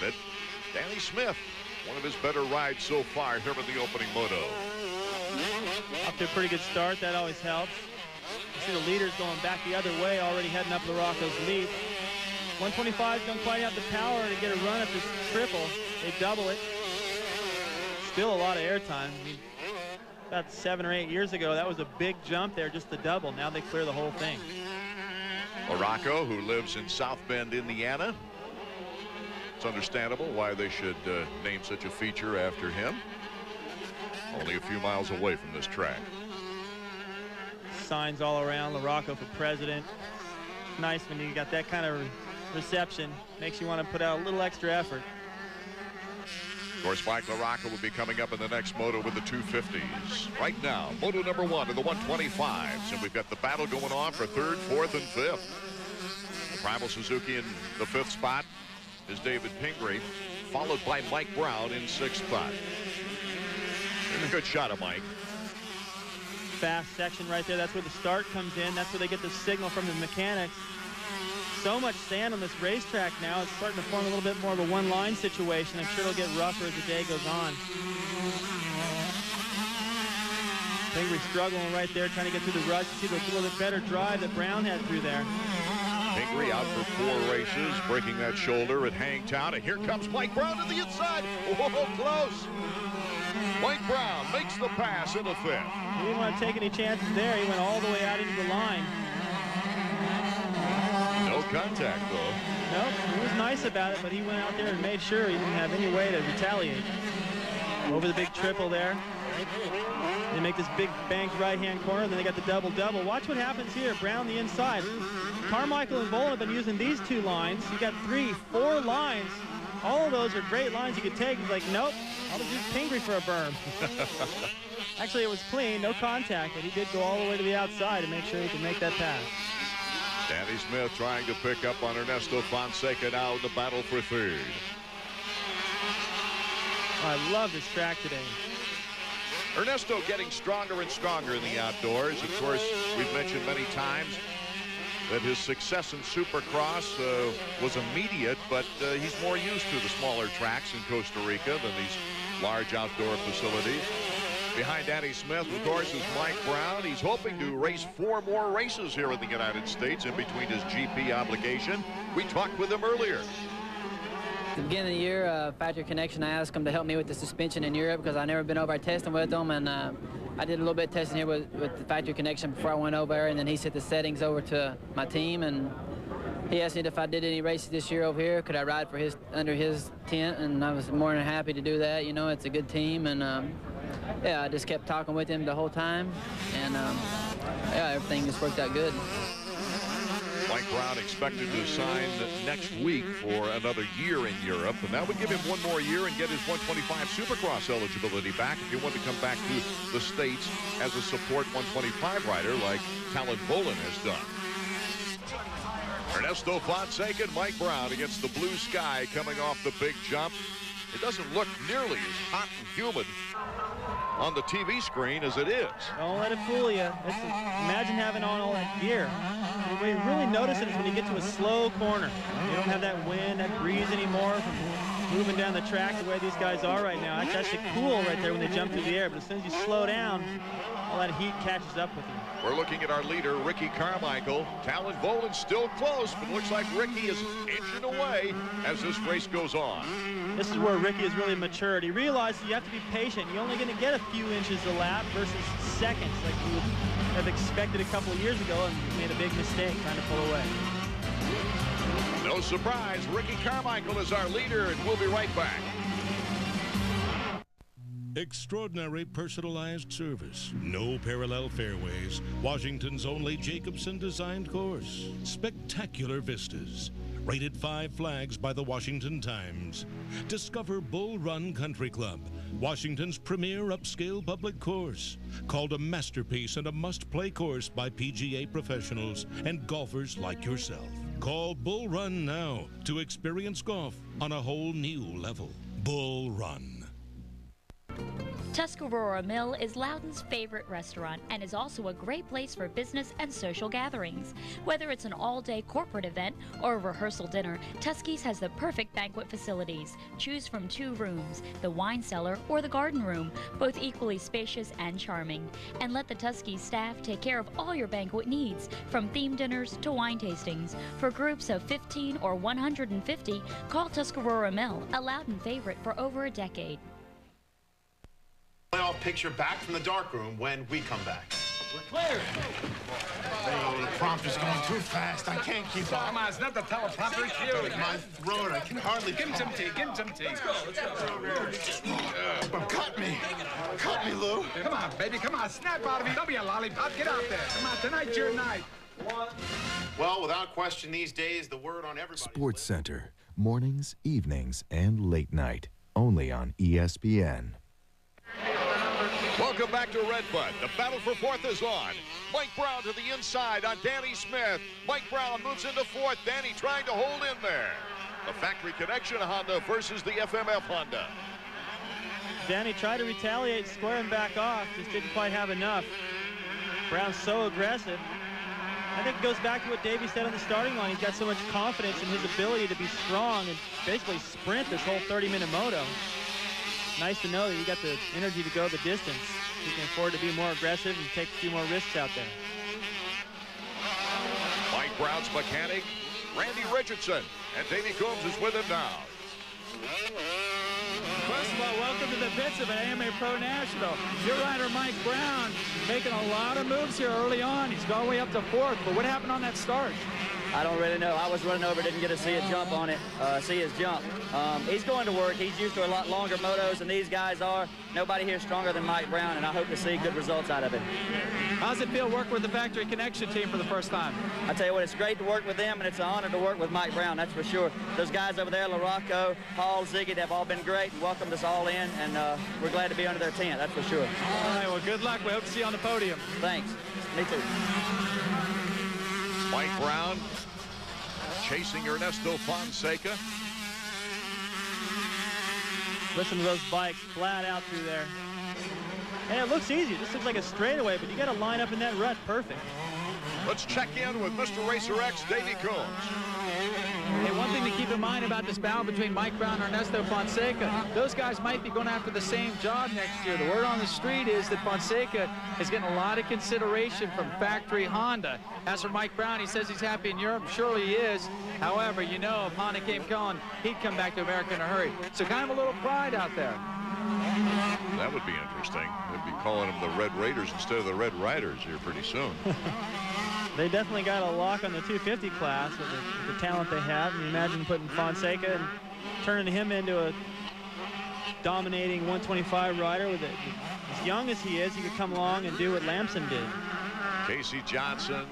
it. Danny Smith, one of his better rides so far here in the opening moto. Off to a pretty good start. That always helps. You see the leaders going back the other way, already heading up LaRocco's lead. 125 don't quite have the power to get a run at this triple. They double it. Still a lot of airtime. I mean, about 7 or 8 years ago, that was a big jump there, just the double. Now they clear the whole thing. LaRocco, who lives in South Bend, Indiana. It's understandable why they should name such a feature after him. Only a few miles away from this track. Signs all around, LaRocco for president. Nice when you got that kind of reception. Makes you want to put out a little extra effort. Of course, Mike LaRocco will be coming up in the next moto with the 250s. Right now, moto number 1 of the 125s. And we've got the battle going on for 3rd, 4th, and 5th. The Primal Suzuki in the 5th spot is David Pingree, followed by Mike Brown in 6th spot. There's a good shot of Mike. Fast section right there. That's where the start comes in. That's where they get the signal from the mechanics. So much sand on this racetrack now. It's starting to form a little bit more of a one-line situation. I'm sure it'll get rougher as the day goes on. Pingree struggling right there, trying to get through the rush. You see the little bit better drive that Brown had through there. Pingree out for 4 races, breaking that shoulder at Hangtown. And here comes Mike Brown to the inside. Oh, close. Mike Brown makes the pass in the 5th. He didn't want to take any chances there. He went all the way out into the line. No contact, though. Nope, he was nice about it, but he went out there and made sure he didn't have any way to retaliate. Over the big triple there. They make this big banked right-hand corner, then they got the double-double. Watch what happens here. Brown the inside. Carmichael and Bolin have been using these 2 lines. You got 3, 4 lines. All of those are great lines you could take. He's like, nope, I'll just use Pingree for a berm. Actually, it was clean, no contact, but he did go all the way to the outside to make sure he could make that pass. Danny Smith trying to pick up on Ernesto Fonseca now in the battle for 3rd. I love this track today. Ernesto getting stronger and stronger in the outdoors. Of course, we've mentioned many times that his success in Supercross was immediate, but he's more used to the smaller tracks in Costa Rica than these large outdoor facilities. Behind Danny Smith, of course, is Mike Brown. He's hoping to race 4 more races here in the United States in between his GP obligation. We talked with him earlier. At the beginning of the year, Factory Connection, I asked him to help me with the suspension in Europe because I've never been over testing with them, and I did a little bit of testing here with the Factory Connection before I went over there, and then he set the settings over to my team, and he asked me if I did any races this year over here, could I ride for under his tent, and I was more than happy to do that. You know, it's a good team, and yeah, I just kept talking with him the whole time, and yeah, everything just worked out good. Mike Brown expected to sign next week for another year in Europe, and that would give him 1 more year and get his 125 Supercross eligibility back if he wanted to come back to the States as a support 125 rider like Talon Bolin has done. Ernesto Fonseca and Mike Brown against the blue sky coming off the big jump. It doesn't look nearly as hot and humid on the TV screen as it is. Don't let it fool you. Imagine having on all that gear. When you really notice it is when you get to a slow corner. You don't have that wind, that breeze anymore from moving down the track the way these guys are right now. It's actually cool right there when they jump through the air, but as soon as you slow down, all that heat catches up with you. We're looking at our leader, Ricky Carmichael. Talon Bolin still close, but looks like Ricky is inching away as this race goes on. This is where Ricky has really matured. He realizes you have to be patient. You're only going to get a few inches a lap versus seconds like you would have expected a couple of years ago, and made a big mistake trying to pull away. No surprise, Ricky Carmichael is our leader, and we'll be right back. Extraordinary personalized service, no parallel fairways, Washington's only Jacobson-designed course, spectacular vistas, rated 5 flags by the Washington Times. Discover Bull Run Country Club, Washington's premier upscale public course, called a masterpiece and a must-play course by PGA professionals and golfers like yourself. Call Bull Run now to experience golf on a whole new level. Bull Run. Tuscarora Mill is Loudoun's favorite restaurant and is also a great place for business and social gatherings. Whether it's an all-day corporate event or a rehearsal dinner, Tuskie's has the perfect banquet facilities. Choose from 2 rooms, the wine cellar or the garden room, both equally spacious and charming. And let the Tuskie's staff take care of all your banquet needs, from theme dinners to wine tastings. For groups of 15 or 150, call Tuscarora Mill, a Loudoun favorite for over a decade. Playoff picture back from the darkroom when we come back. We're clear. Oh, the prompter's going too fast. I can't keep up. Come on, it's not the teleprompter, it's you. My throat, I can hardly Give him some tea, give him some tea. Let's go. Cut me. Cut me, Lou. Come on, baby, come on. Snap out of me. Don't be a lollipop. Get out there. Come on, tonight's your night. Well, without question, these days, the word on everybody. Sports Center, mornings, evenings, and late night, only on ESPN. Welcome back to Red Bud. The battle for 4th is on. Mike Brown to the inside on Danny Smith. Mike Brown moves into 4th. Danny trying to hold in there. The Factory Connection Honda versus the FMF Honda. Danny tried to retaliate, square him back off, just didn't quite have enough. Brown's so aggressive. I think it goes back to what Davey said on the starting line. He's got so much confidence in his ability to be strong and basically sprint this whole 30-minute moto. Nice to know that you got the energy to go the distance. You can afford to be more aggressive and take a few more risks out there. Mike Brown's mechanic, Randy Richardson, and Davey Coombs is with him now. First of all, welcome to the pits of an AMA Pro National. Your rider, Mike Brown, making a lot of moves here early on. He's gone way up to 4th, but what happened on that start? I don't really know. I was running over, didn't get to see a jump on it, see his jump. He's going to work. He's used to a lot longer motos than these guys are. Nobody here stronger than Mike Brown, and I hope to see good results out of it. How's it feel working with the Factory Connection team for the first time? I tell you what, it's great to work with them, and it's an honor to work with Mike Brown, that's for sure. Those guys over there, LaRocco, Paul, Ziggy, they've all been great and welcomed us all in, and we're glad to be under their tent, that's for sure. All right, well, good luck. We hope to see you on the podium. Thanks. Me too. Mike Brown chasing Ernesto Fonseca. Listen to those bikes flat out through there. And it looks easy. This looks like a straightaway, but you got to line up in that rut perfect. Let's check in with Mr. Racer X, Davey Coombs. Hey, one thing to keep in mind about this battle between Mike Brown and Ernesto Fonseca, those guys might be going after the same job next year. The word on the street is that Fonseca is getting a lot of consideration from Factory Honda. As for Mike Brown, he says he's happy in Europe. Surely he is. However, you know, if Honda came calling, he'd come back to America in a hurry. So kind of a little pride out there. That would be interesting. They'd be calling them the Red Raiders instead of the Red Riders here pretty soon. They definitely got a lock on the 250 class with the talent they have. And you imagine putting Fonseca and turning him into a dominating 125 rider with it. As young as he is, he could come along and do what Lamson did. Casey Johnson,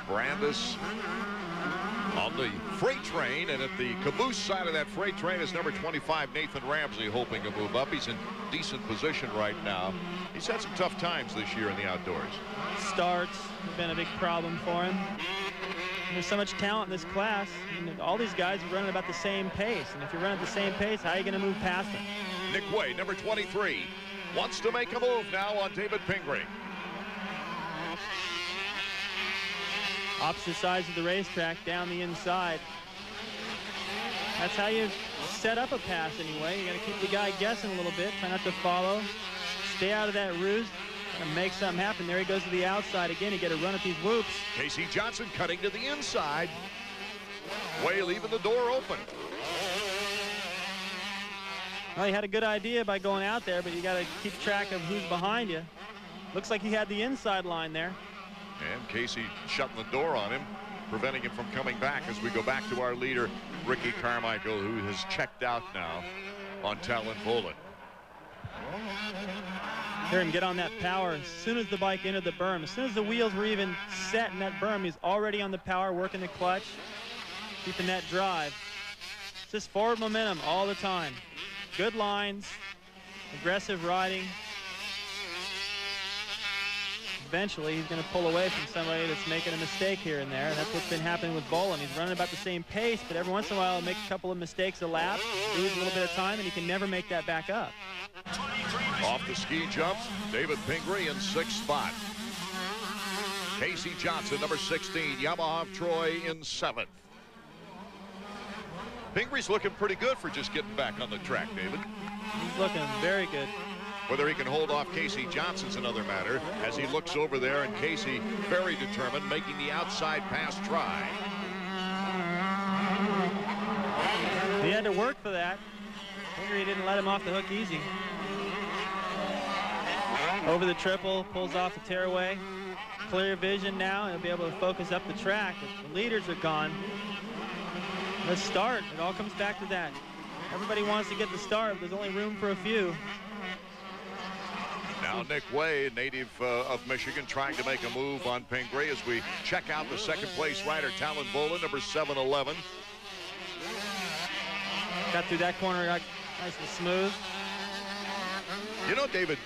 Brandis on the freight train, and at the caboose side of that freight train is number 25, Nathan Ramsey, hoping to move up. He's in decent position right now. He's had some tough times this year in the outdoors. Starts have been a big problem for him. There's so much talent in this class. I mean, all these guys are running about the same pace, and if you're running at the same pace, how are you going to move past them? Nick Way, number 23, wants to make a move now on David Pingree. Opposite sides of the racetrack, down the inside. That's how you set up a pass anyway. You got to keep the guy guessing a little bit, try not to follow, stay out of that roost, and make something happen. There he goes to the outside again. You got to run at these whoops. Casey Johnson cutting to the inside. Way leaving the door open. Well, he had a good idea by going out there, but you got to keep track of who's behind you. Looks like he had the inside line there. And Casey shutting the door on him, preventing him from coming back as we go back to our leader, Ricky Carmichael, who has checked out now on Talon Volant. Hear him get on that power as soon as the bike entered the berm. As soon as the wheels were even set in that berm, he's already on the power, working the clutch, keeping that drive. It's just forward momentum all the time. Good lines, aggressive riding. Eventually, he's going to pull away from somebody that's making a mistake here and there. That's what's been happening with Bolin. He's running about the same pace, but every once in a while, he'll make a couple of mistakes a lap, lose a little bit of time, and he can never make that back up. 23 Off the ski jump, David Pingree in 6th spot. Casey Johnson, number 16, Yamaha of Troy in 7th. Pingree's looking pretty good for just getting back on the track, David. He's looking very good. Whether he can hold off Casey Johnson's another matter, as he looks over there, and Casey very determined, making the outside pass try. He had to work for that. Pingree didn't let him off the hook easy. Over the triple, pulls off the tearaway. Clear vision now, and he'll be able to focus up the track. The leaders are gone. Let's start. It all comes back to that. Everybody wants to get the start, but there's only room for a few. Now Nick Way, native of Michigan, trying to make a move on Pingree as we check out the second place rider, Talon Vola, number 711. Got through that corner nice and smooth. You know, David,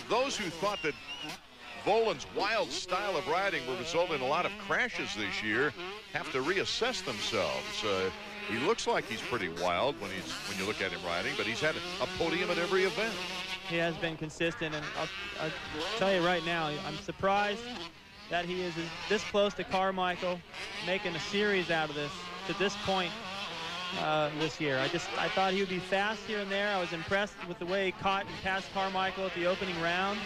those who thought that Volan's wild style of riding will result in a lot of crashes this year have to reassess themselves. He looks like he's pretty wild when you look at him riding, but he's had a podium at every event. He has been consistent, and I'll tell you right now, I'm surprised that he is this close to Carmichael, making a series out of this to this point this year. I thought he would be fast here and there. I was impressed with the way he caught and passed Carmichael at the opening round,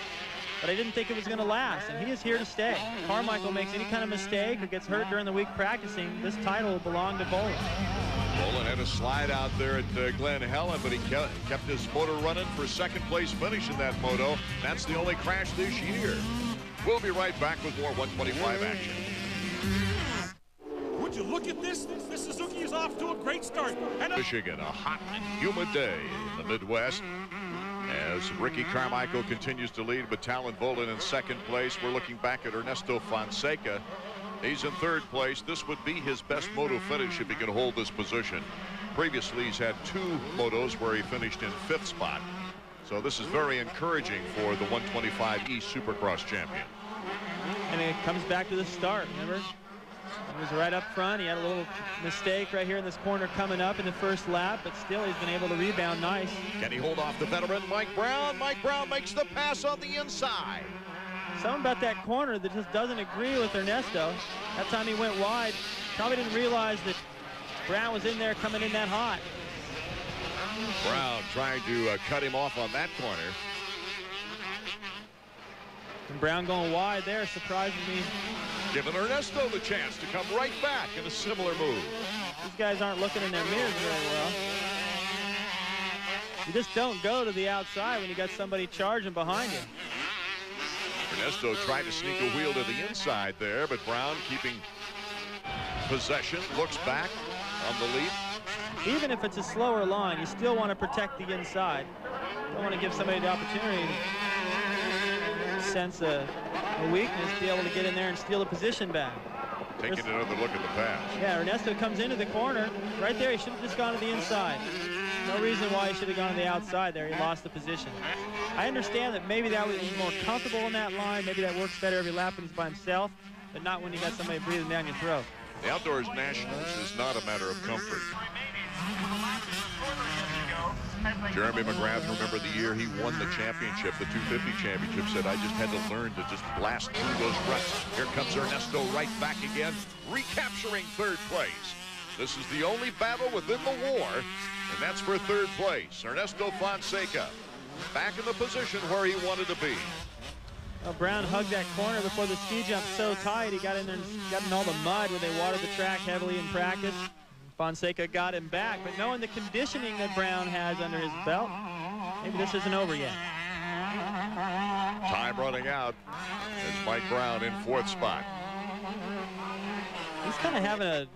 but I didn't think it was going to last, and he is here to stay. If Carmichael makes any kind of mistake or gets hurt during the week practicing, this title will belong to Vola. Vola had a slide out there at Glen Helen, but he kept his motor running for second place finish in that moto. That's the only crash this year. We'll be right back with more 125 action. Would you look at this? This Suzuki is off to a great start. Michigan, a hot and humid day in the Midwest. As Ricky Carmichael continues to lead with Talon Vola in second place, we're looking back at Ernesto Fonseca. He's in third place. This would be his best moto finish if he can hold this position. Previously, he's had 2 motos where he finished in 5th spot. So this is very encouraging for the 125E Supercross champion. And it comes back to the start, remember? He was right up front. He had a little mistake right here in this corner coming up in the first lap, but still he's been able to rebound nice. Can he hold off the veteran Mike Brown? Mike Brown makes the pass on the inside. Something about that corner that just doesn't agree with Ernesto. That time he went wide. Probably didn't realize that Brown was in there coming in that hot. Brown trying to cut him off on that corner. And Brown going wide there, surprising me. Giving Ernesto the chance to come right back in a similar move. These guys aren't looking in their mirrors very well. You just don't go to the outside when you got somebody charging behind you. Ernesto tried to sneak a wheel to the inside there, but Brown keeping possession, looks back on the lead. Even if it's a slower line, you still want to protect the inside. Don't want to give somebody the opportunity to sense a weakness, be able to get in there and steal the position back. Taking another look at the pass. Yeah, Ernesto comes into the corner. Right there, he should have just gone to the inside. No reason why he should have gone to the outside there. He lost the position. I understand that maybe that was more comfortable in that line. Maybe that works better every lap when he's by himself, but not when you got somebody breathing down your throat. The Outdoors Nationals is not a matter of comfort. Jeremy McGrath, remember the year he won the championship, the 250 championship, said, I just had to learn to just blast through those ruts. Here comes Ernesto right back again, recapturing third place. This is the only battle within the war, and that's for third place. Ernesto Fonseca back in the position where he wanted to be. Well, Brown hugged that corner before the ski jump so tight he got in there and got in all the mud when they watered the track heavily in practice. Fonseca got him back, but knowing the conditioning that Brown has under his belt, maybe this isn't over yet. Time running out as Mike Brown in 4th spot. He's kind of having a,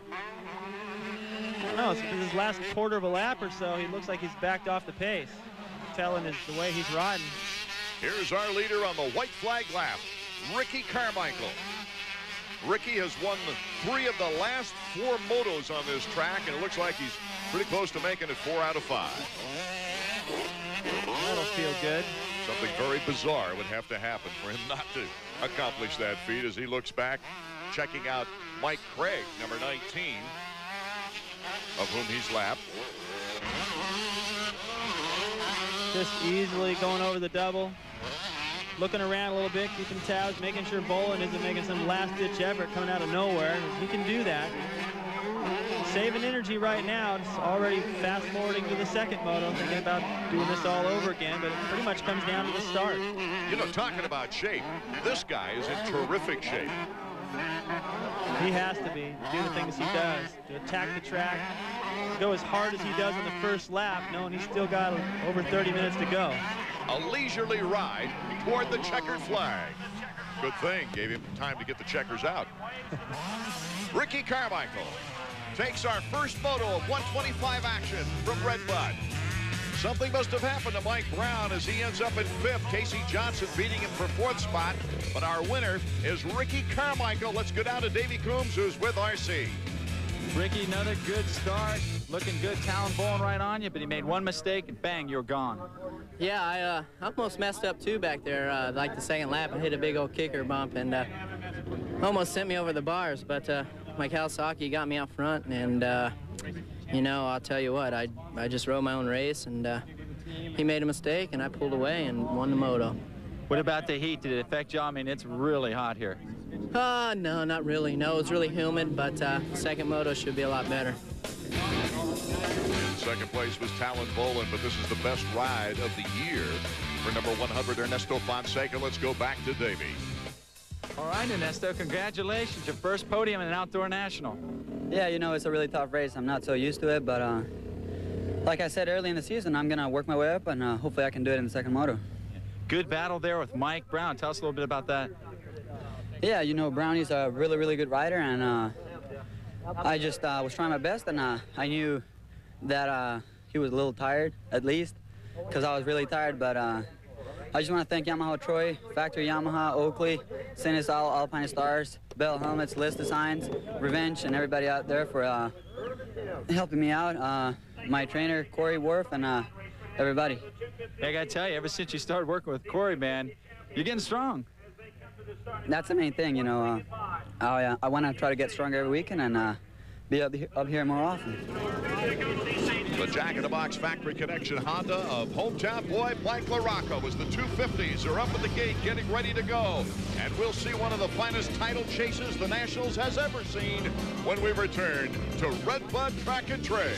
I don't know, it's his last quarter of a lap or so, he looks like he's backed off the pace. Telling is the way he's riding. Here's our leader on the white flag lap, Ricky Carmichael. Ricky has won 3 of the last 4 motos on this track, and it looks like he's pretty close to making it 4 out of 5. That'll feel good. Something very bizarre would have to happen for him not to accomplish that feat as he looks back, checking out Mike Craig, number 19, of whom he's lapped. Just easily going over the double. Looking around a little bit, keeping tabs, making sure Bolin isn't making some last-ditch effort coming out of nowhere. He can do that. Saving energy right now. It's already fast-forwarding to the second moto, thinking about doing this all over again, but it pretty much comes down to the start. You know, talking about shape, this guy is in terrific shape. He has to be, to do the things he does, to attack the track, go as hard as he does on the first lap, knowing he's still got over 30 minutes to go. A leisurely ride toward the checkered flag. Good thing, gave him time to get the checkers out. Ricky Carmichael takes our first moto of 125 action from Red Bud. Something must have happened to Mike Brown as he ends up in 5th. Casey Johnson beating him for 4th spot. But our winner is Ricky Carmichael. Let's go down to Davey Coombs, who's with RC. Ricky, another good start. Looking good, talent bowling right on you, but he made one mistake and bang, you're gone. Yeah, I almost messed up too back there. Like the second lap, I hit a big old kicker bump and almost sent me over the bars. But my Kawasaki got me out front, and you know, I'll tell you what, I just rode my own race, and he made a mistake, and I pulled away and won the moto. What about the heat? Did it affect you? I mean, it's really hot here. No, not really. No, it's really humid, but second moto should be a lot better. Second place was Talon Bolin, but this is the best ride of the year for number 100, Ernesto Fonseca. Let's go back to Davey. All right, Ernesto, congratulations. Your first podium in an outdoor national. Yeah, you know, it's a really tough race. I'm not so used to it, but like I said early in the season, I'm going to work my way up, and hopefully I can do it in the second moto. Good battle there with Mike Brown. Tell us a little bit about that. Yeah, you know, Brownie's a really, really good rider, and I just was trying my best, and I knew that he was a little tired, at least, because I was really tired, but I just want to thank Yamaha Troy, Factory Yamaha, Oakley, Sinus Alpine Stars, Bell Helmets, List Designs, Revenge, and everybody out there for helping me out. My trainer, Corey Worf, and everybody. I got to tell you, ever since you started working with Corey, man, you're getting strong. That's the main thing, you know. I want to try to get stronger every weekend and be up here more often. The Jack in the Box Factory Connection Honda of hometown boy Mike LaRocco as the 250s are up at the gate getting ready to go. And we'll see one of the finest title chases the Nationals has ever seen when we return to Red Bud Track and Trail.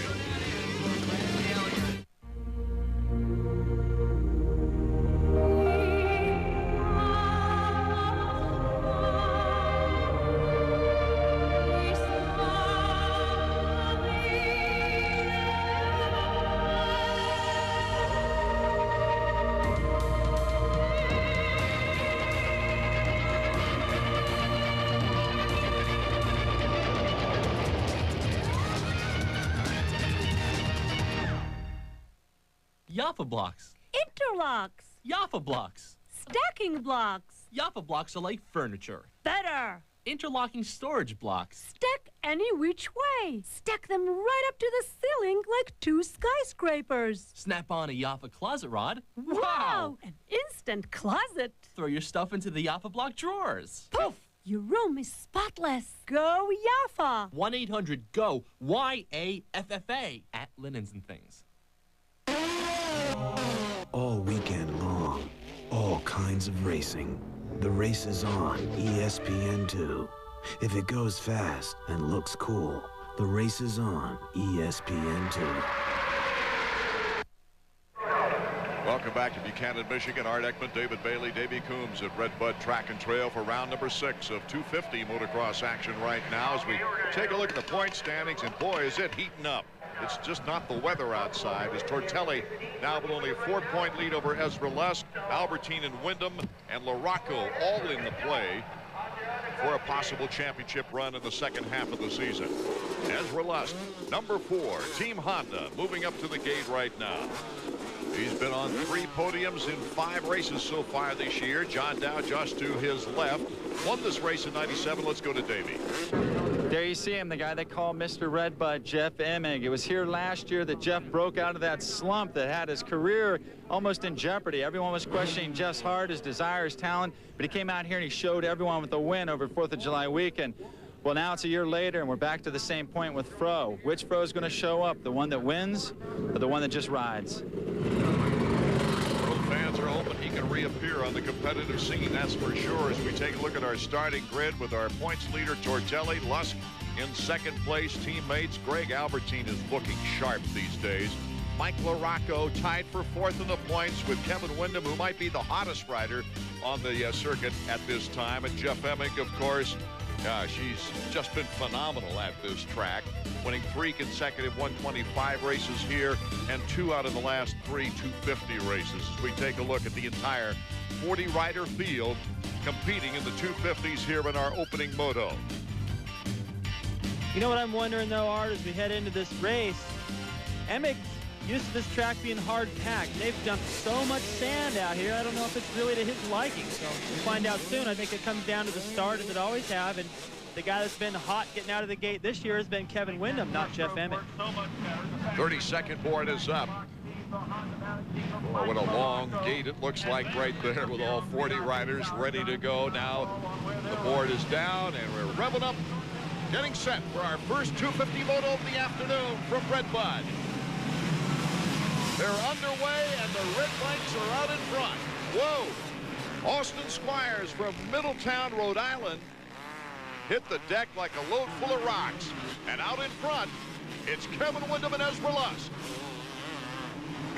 Yaffa blocks. Interlocks. Yaffa blocks. Stacking blocks. Yaffa blocks are like furniture. Better. Interlocking storage blocks. Stack any which way. Stack them right up to the ceiling like two skyscrapers. Snap on a Yaffa closet rod. Wow! An instant closet. Throw your stuff into the Yaffa block drawers. Poof! Your room is spotless. Go Yaffa. 1-800-GO YAFFA at Linens and Things. All weekend long, all kinds of racing. The race is on ESPN2. If it goes fast and looks cool, the race is on ESPN2. Welcome back to Buchanan, Michigan. Art Ekman, David Bailey, Davey Coombs at Red Bud Track and Trail for round number 6 of 250 motocross action right now as we take a look at the point standings, and boy, is it heating up. It's just not the weather outside as Tortelli now with only a 4-point lead over Ezra Lusk, Albertine and Wyndham, and LaRocco all in the play for a possible championship run in the second half of the season. Ezra Lusk, number 4, Team Honda, moving up to the gate right now. He's been on 3 podiums in 5 races so far this year. John Dow just to his left won this race in '97. Let's go to Davey. There you see him, the guy they call Mr. Red Bud, Jeff Emig. It was here last year that Jeff broke out of that slump that had his career almost in jeopardy. Everyone was questioning Jeff's heart, his desire, his talent, but he came out here and he showed everyone with a win over 4th of July weekend. Well, now it's a year later, and we're back to the same point with Fro. Which Fro is going to show up, the one that wins or the one that just rides? fans are hoping he can reappear on the competitive scene, that's for sure. As we take a look at our starting grid with our points leader, Tortelli, Lusk in second place. Teammates, Greg Albertine is looking sharp these days. Mike LaRocco tied for fourth in the points with Kevin Windham, who might be the hottest rider on the circuit at this time. And Jeff Emig, of course, she's just been phenomenal at this track, winning 3 consecutive 125 races here and 2 out of the last 3 250 races. As we take a look at the entire 40-rider field competing in the 250s here in our opening moto. You know what I'm wondering, though, Art, as we head into this race? Emig's used to this track being hard packed. They've dumped so much sand out here, I don't know if it's really to his liking. So we'll find out soon. I think it comes down to the start, as it always have. And the guy that's been hot getting out of the gate this year has been Kevin Windham, not Jeff Emig. 32nd board is up. Oh, what a long gate it looks like right there with all 40 riders ready to go. Now the board is down and we're revving up, getting set for our first 250 moto of the afternoon from Red Bud. They're underway and the red bikes are out in front. Whoa! Austin Squires from Middletown, Rhode Island hit the deck like a load full of rocks. And out in front, it's Kevin Windham and Ezra Lusk.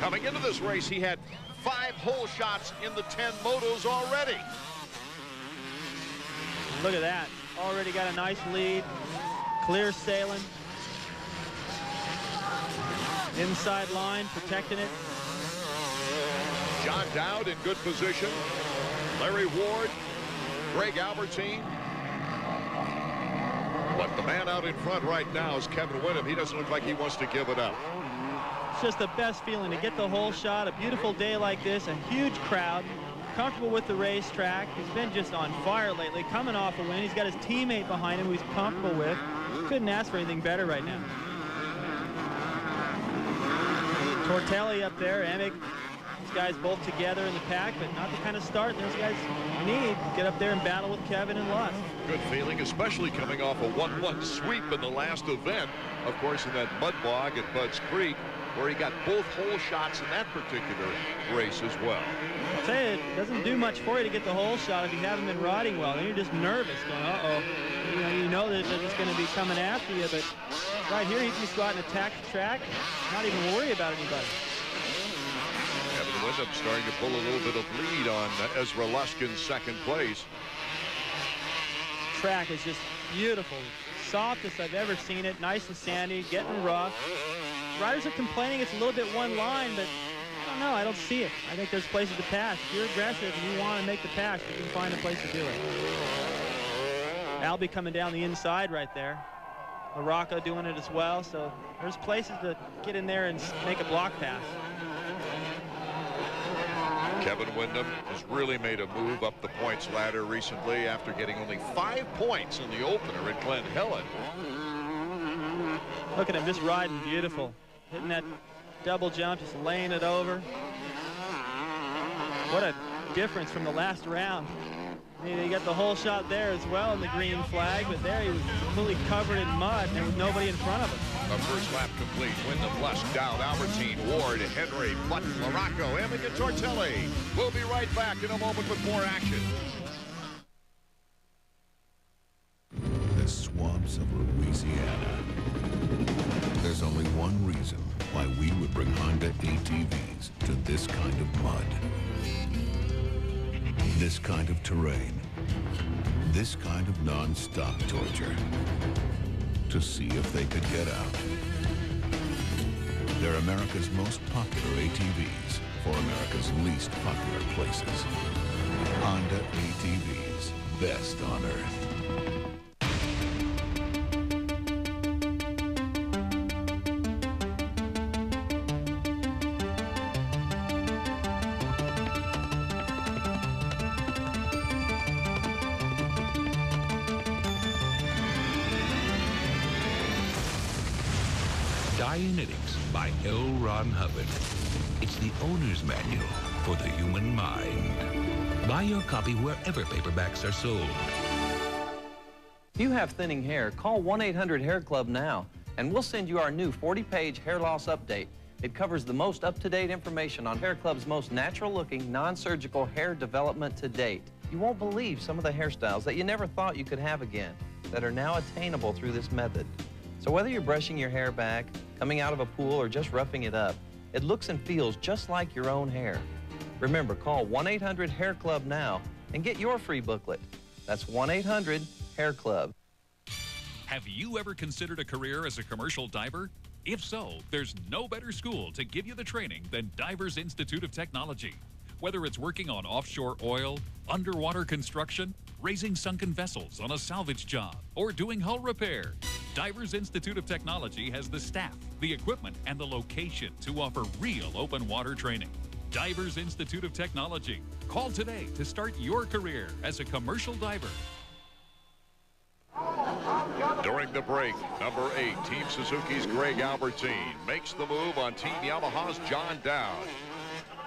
Coming into this race, he had 5 hole shots in the 10 motos already. Look at that. Already got a nice lead. Clear sailing. Inside line, protecting it. John Dowd in good position. Larry Ward, Greg Albertine. But the man out in front right now is Kevin Windham. He doesn't look like he wants to give it up. It's just the best feeling to get the whole shot. A beautiful day like this, a huge crowd, comfortable with the racetrack. He's been just on fire lately, coming off a win. He's got his teammate behind him who he's comfortable with. Couldn't ask for anything better right now. Tortelli up there, Emig. These guys both together in the pack, but not the kind of start those guys need. Get up there and battle with Kevin and Lusk. Good feeling, especially coming off a 1-1 sweep in the last event. Of course, in that mud bog at Budds Creek, where he got both hole shots in that particular race as well. I'll tell you, it doesn't do much for you to get the hole shot if you haven't been riding well. Then you're just nervous, going, uh-oh. You know that it's going to be coming after you, but right here, you can just go out and attack the track, not even worry about anybody. Kevin Windham starting to pull a little bit of lead on Ezra Lusk in second place. Track is just beautiful. Softest I've ever seen it. Nice and sandy, getting rough. Riders are complaining it's a little bit one line, but I don't know. I don't see it. I think there's places to pass. If you're aggressive and you want to make the pass, you can find a place to do it. Albie coming down the inside right there. LaRocco doing it as well, so there's places to get in there and make a block pass. Kevin Windham has really made a move up the points ladder recently after getting only 5 points in the opener at Glen Helen. Look at him just riding beautiful. Hitting that double jump, just laying it over. What a difference from the last round. I mean, he got the whole shot there as well in the green flag, but there he was completely covered in mud and there was nobody in front of him. The first lap complete. Windham, Lusk, Dowd, Albertine, Ward, Henry, Button, LaRocco, Emig, and Tortelli. We'll be right back in a moment with more action. The swamps of Louisiana. There's only one reason why we would bring Honda ATVs to this kind of mud. This kind of terrain. This kind of non-stop torture. To see if they could get out. They're America's most popular ATVs for America's least popular places. Honda ATVs, best on earth. Dianetics by L. Ron Hubbard. It's the owner's manual for the human mind. Buy your copy wherever paperbacks are sold. If you have thinning hair, call 1-800-HAIR-CLUB now, and we'll send you our new 40-page hair loss update. It covers the most up-to-date information on Hair Club's most natural-looking, non-surgical hair development to date. You won't believe some of the hairstyles that you never thought you could have again that are now attainable through this method. So whether you're brushing your hair back, coming out of a pool, or just roughing it up, it looks and feels just like your own hair. Remember, call 1-800-HAIR-CLUB now and get your free booklet. That's 1-800-HAIR-CLUB. Have you ever considered a career as a commercial diver? If so, there's no better school to give you the training than Divers Institute of Technology. Whether it's working on offshore oil, underwater construction, raising sunken vessels on a salvage job, or doing hull repair, Divers Institute of Technology has the staff, the equipment, and the location to offer real open water training. Divers Institute of Technology. Call today to start your career as a commercial diver. During the break, number 8, Team Suzuki's Greg Albertine makes the move on Team Yamaha's John Dowd.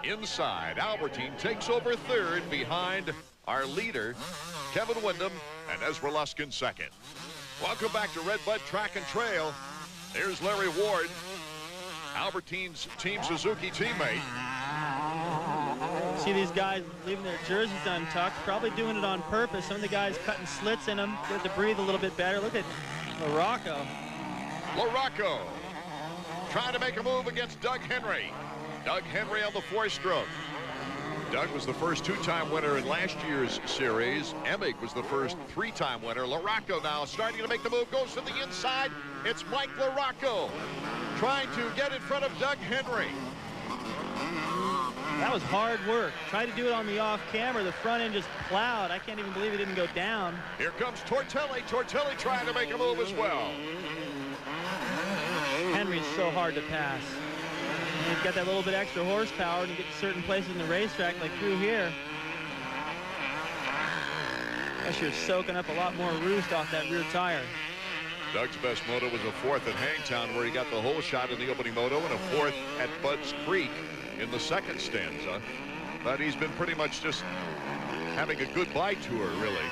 Inside, Albertine takes over third behind our leader, Kevin Windham, and Ezra Luskin second. Welcome back to Red Bud Track and Trail. Here's Larry Ward, Albertine's Team Suzuki teammate. See these guys leaving their jerseys untucked, probably doing it on purpose. Some of the guys cutting slits in them, get to breathe a little bit better. Look at LaRocco. LaRocco trying to make a move against Doug Henry. Doug Henry on the 4-stroke. Doug was the first 2-time winner in last year's series. Emig was the first 3-time winner. LaRocco now starting to make the move, goes to the inside. It's Mike LaRocco trying to get in front of Doug Henry. That was hard work. Tried to do it on the off camera. The front end just plowed. I can't even believe it didn't go down. Here comes Tortelli. Tortelli trying to make a move as well. Henry's so hard to pass. And he's got that little bit extra horsepower to get to certain places in the racetrack, like through here. Guess you're soaking up a lot more roost off that rear tire. Doug's best moto was a 4th at Hangtown, where he got the whole shot in the opening moto, and a 4th at Budds Creek in the second stanza. But he's been pretty much just having a goodbye tour, really.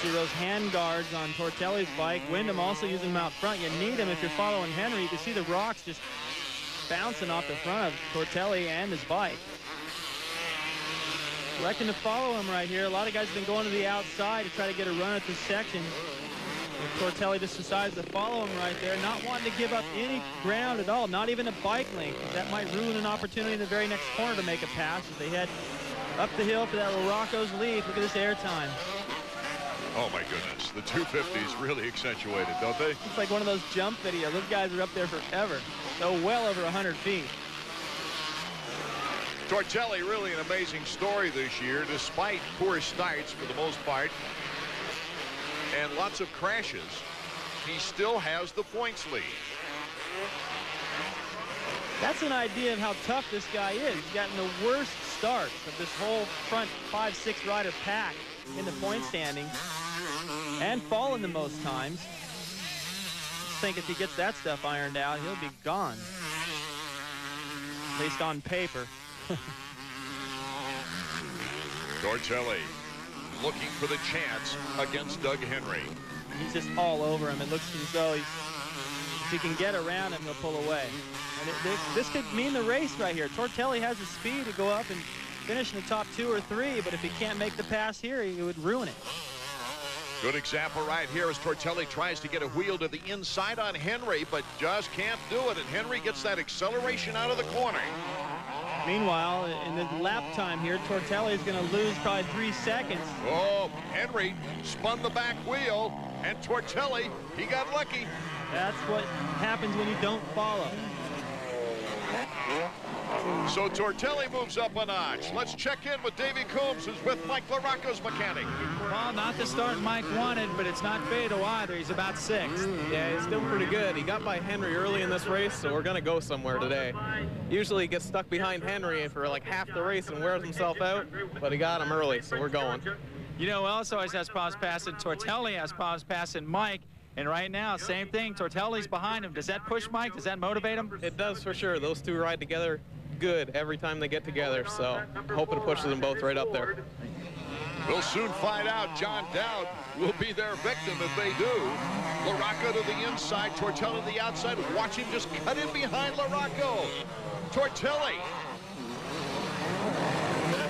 See those hand guards on Tortelli's bike. Windham also using them out front. You need them if you're following Henry. You can see the rocks just bouncing off the front of Tortelli and his bike. Electing to follow him right here. A lot of guys have been going to the outside to try to get a run at this section. Tortelli just decides to follow him right there, not wanting to give up any ground at all, not even a bike length. That might ruin an opportunity in the very next corner to make a pass as they head up the hill for that LaRocco's lead. Look at this air time. Oh my goodness, the 250s really accentuated, don't they? It's like one of those jump videos. Those guys are up there forever. So well over 100 feet. Tortelli, really an amazing story this year, despite poor starts for the most part and lots of crashes. He still has the points lead. That's an idea of how tough this guy is. He's gotten the worst starts of this whole front 5-6 rider pack in the point standings and fallen the most times. Just think if he gets that stuff ironed out, he'll be gone. At least on paper. Tortelli looking for the chance against Doug Henry. He's just all over him. It looks as though if he can get around him, he'll pull away. And this could mean the race right here. Tortelli has the speed to go up and finish in the top 2 or 3, but if he can't make the pass here, he would ruin it. Good example right here as Tortelli tries to get a wheel to the inside on Henry, but just can't do it, and Henry gets that acceleration out of the corner. Meanwhile, in the lap time here, Tortelli is going to lose probably 3 seconds. Oh, Henry spun the back wheel, and Tortelli, he got lucky. That's what happens when you don't follow. So Tortelli moves up a notch. Let's check in with Davey Coombs, who's with Mike LaRocco's mechanic. Well, not the start Mike wanted, but it's not Beto either. He's about 6th. Yeah, he's still pretty good. He got by Henry early in this race, so we're going to go somewhere today. Usually he gets stuck behind Henry for like half the race and wears himself out, but he got him early, so we're going. You know who else always has problems passing? Tortelli has problems passing Mike. And right now, same thing. Tortelli's behind him. Does that push Mike? Does that motivate him? It does for sure. Those two ride together good every time they get together, so hoping it pushes them both right up there. We'll soon find out. John Dowd will be their victim if they do. LaRocco to the inside, Tortelli to the outside. Watch him just cut in behind LaRocco. Tortelli.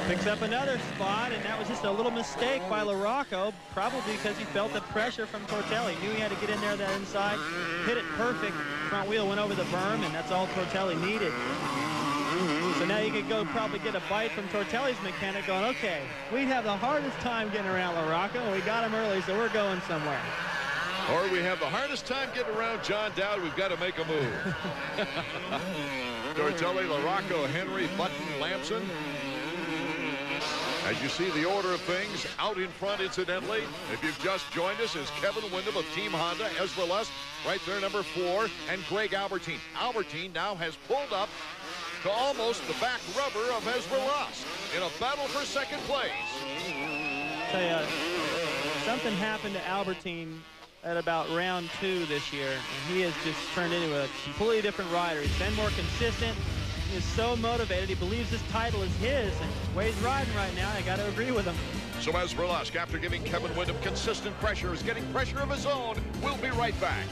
Picks up another spot, and that was just a little mistake by LaRocco, probably because he felt the pressure from Tortelli. Knew he had to get in there that inside, hit it perfect. Front wheel went over the berm, and that's all Tortelli needed. So now you could go probably get a bite from Tortelli's mechanic going, okay, we'd have the hardest time getting around LaRocco. We got him early, so we're going somewhere. Or we have the hardest time getting around John Dowd. We've got to make a move. Tortelli, LaRocco, Henry, Button, Lamson. As you see the order of things, out in front, incidentally, if you've just joined us, is Kevin Windham of Team Honda, Ezra Lust, right there, number 4, and Greg Albertine. Albertine now has pulled up to almost the back rubber of Ezra Lust in a battle for second place. Tell you, something happened to Albertine at about round 2 this year, and he has just turned into a completely different rider. He's been more consistent. He is so motivated. He believes this title is his, and the way he's riding right now, I got to agree with him. So Ezra Lust, after giving Kevin Windham consistent pressure, is getting pressure of his own. We'll be right back.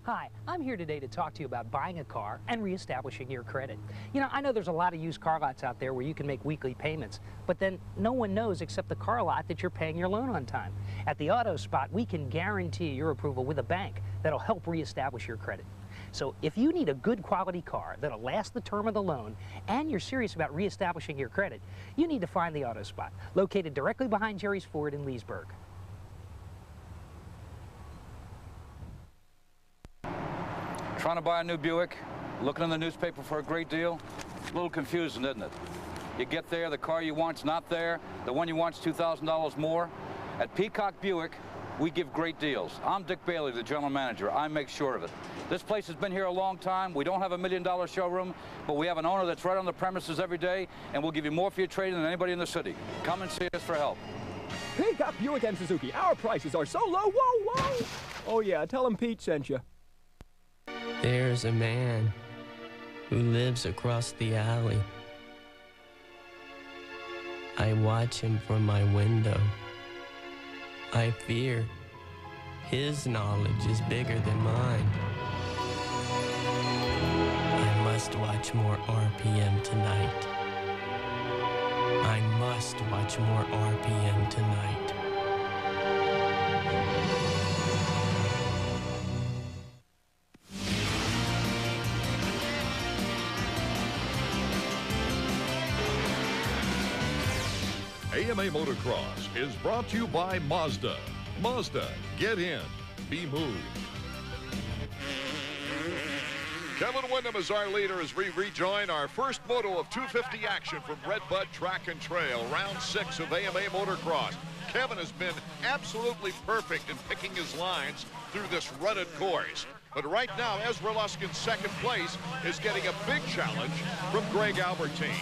Hi, I'm here today to talk to you about buying a car and reestablishing your credit. You know, I know there's a lot of used car lots out there where you can make weekly payments, but then no one knows except the car lot that you're paying your loan on time. At the Auto Spot, we can guarantee your approval with a bank that'll help reestablish your credit. So if you need a good quality car that'll last the term of the loan and you're serious about reestablishing your credit, you need to find the Auto Spot, located directly behind Jerry's Ford in Leesburg. Trying to buy a new Buick, looking in the newspaper for a great deal. A little confusing, isn't it? You get there, the car you want's not there, the one you want's $2,000 more. At Peacock Buick, we give great deals. I'm Dick Bailey, the general manager. I make sure of it. This place has been here a long time. We don't have $1 million showroom, but we have an owner that's right on the premises every day, and we'll give you more for your trade than anybody in the city. Come and see us for help. Peacock Buick and Suzuki, our prices are so low, whoa, whoa! Oh yeah, tell him Pete sent you. There's a man who lives across the alley. I watch him from my window. I fear his knowledge is bigger than mine. I must watch more RPM tonight. I must watch more RPM tonight. AMA Motocross is brought to you by Mazda. Mazda, get in, be moved. Kevin Windham is our leader as we rejoin our first moto of 250 action from Red Bud Track and Trail, round 6 of AMA Motocross. Kevin has been absolutely perfect in picking his lines through this rutted course. But right now, Ezra Lust in second place is getting a big challenge from Greg Albertine.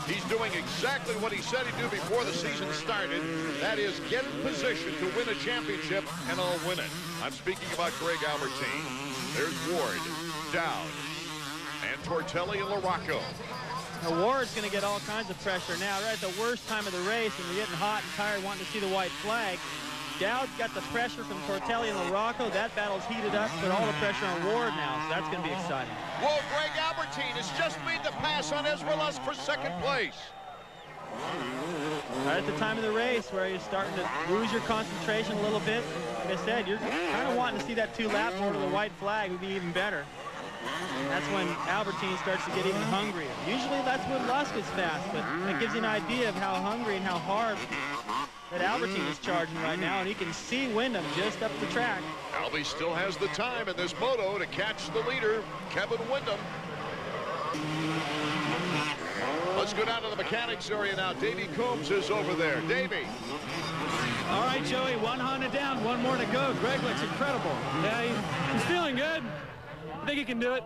He's doing exactly what he said he'd do before the season started. That is, get in position to win a championship, and I'll win it. I'm speaking about Greg Albertine. There's Ward, Dowd, and Tortelli and LaRocco. Now, Ward's going to get all kinds of pressure now, right at the worst time of the race, when you're getting hot and tired wanting to see the white flag. Dowd's got the pressure from Tortelli and LaRocco. That battle's heated up, put all the pressure on Ward now, so that's going to be exciting. Whoa, Greg Albertine has just made the pass on Ezra Lust for second place. Right at the time of the race where you're starting to lose your concentration a little bit. Like I said, you're kind of wanting to see that 2-lap more to the white flag would be even better. And that's when Albertine starts to get even hungrier. Usually that's when Lust is fast, but it gives you an idea of how hungry and how hard that Albertine is charging right now, and he can see Windham just up the track. Albie still has the time in this moto to catch the leader, Kevin Windham. Let's go down to the mechanics area now. Davey Coombs is over there. Davey. All right, Joey, 100 down, one more to go. Greg looks incredible. Yeah, he's feeling good. I think he can do it.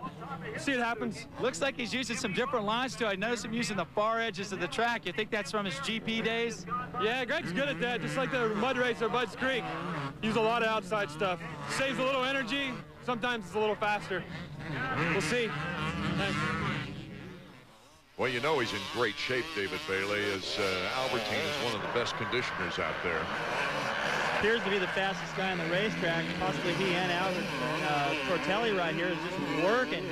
See what happens. Looks like he's using some different lines too. I noticed him using the far edges of the track. You think that's from his GP days? Yeah, Greg's good at that. Just like the mud race at Bud's Creek. Use a lot of outside stuff. Saves a little energy. Sometimes it's a little faster. We'll see. Thanks. Well, you know he's in great shape, David Bailey, as Albertine is one of the best conditioners out there. Appears to be the fastest guy on the racetrack. Possibly he and Albert Tortelli right here is just working,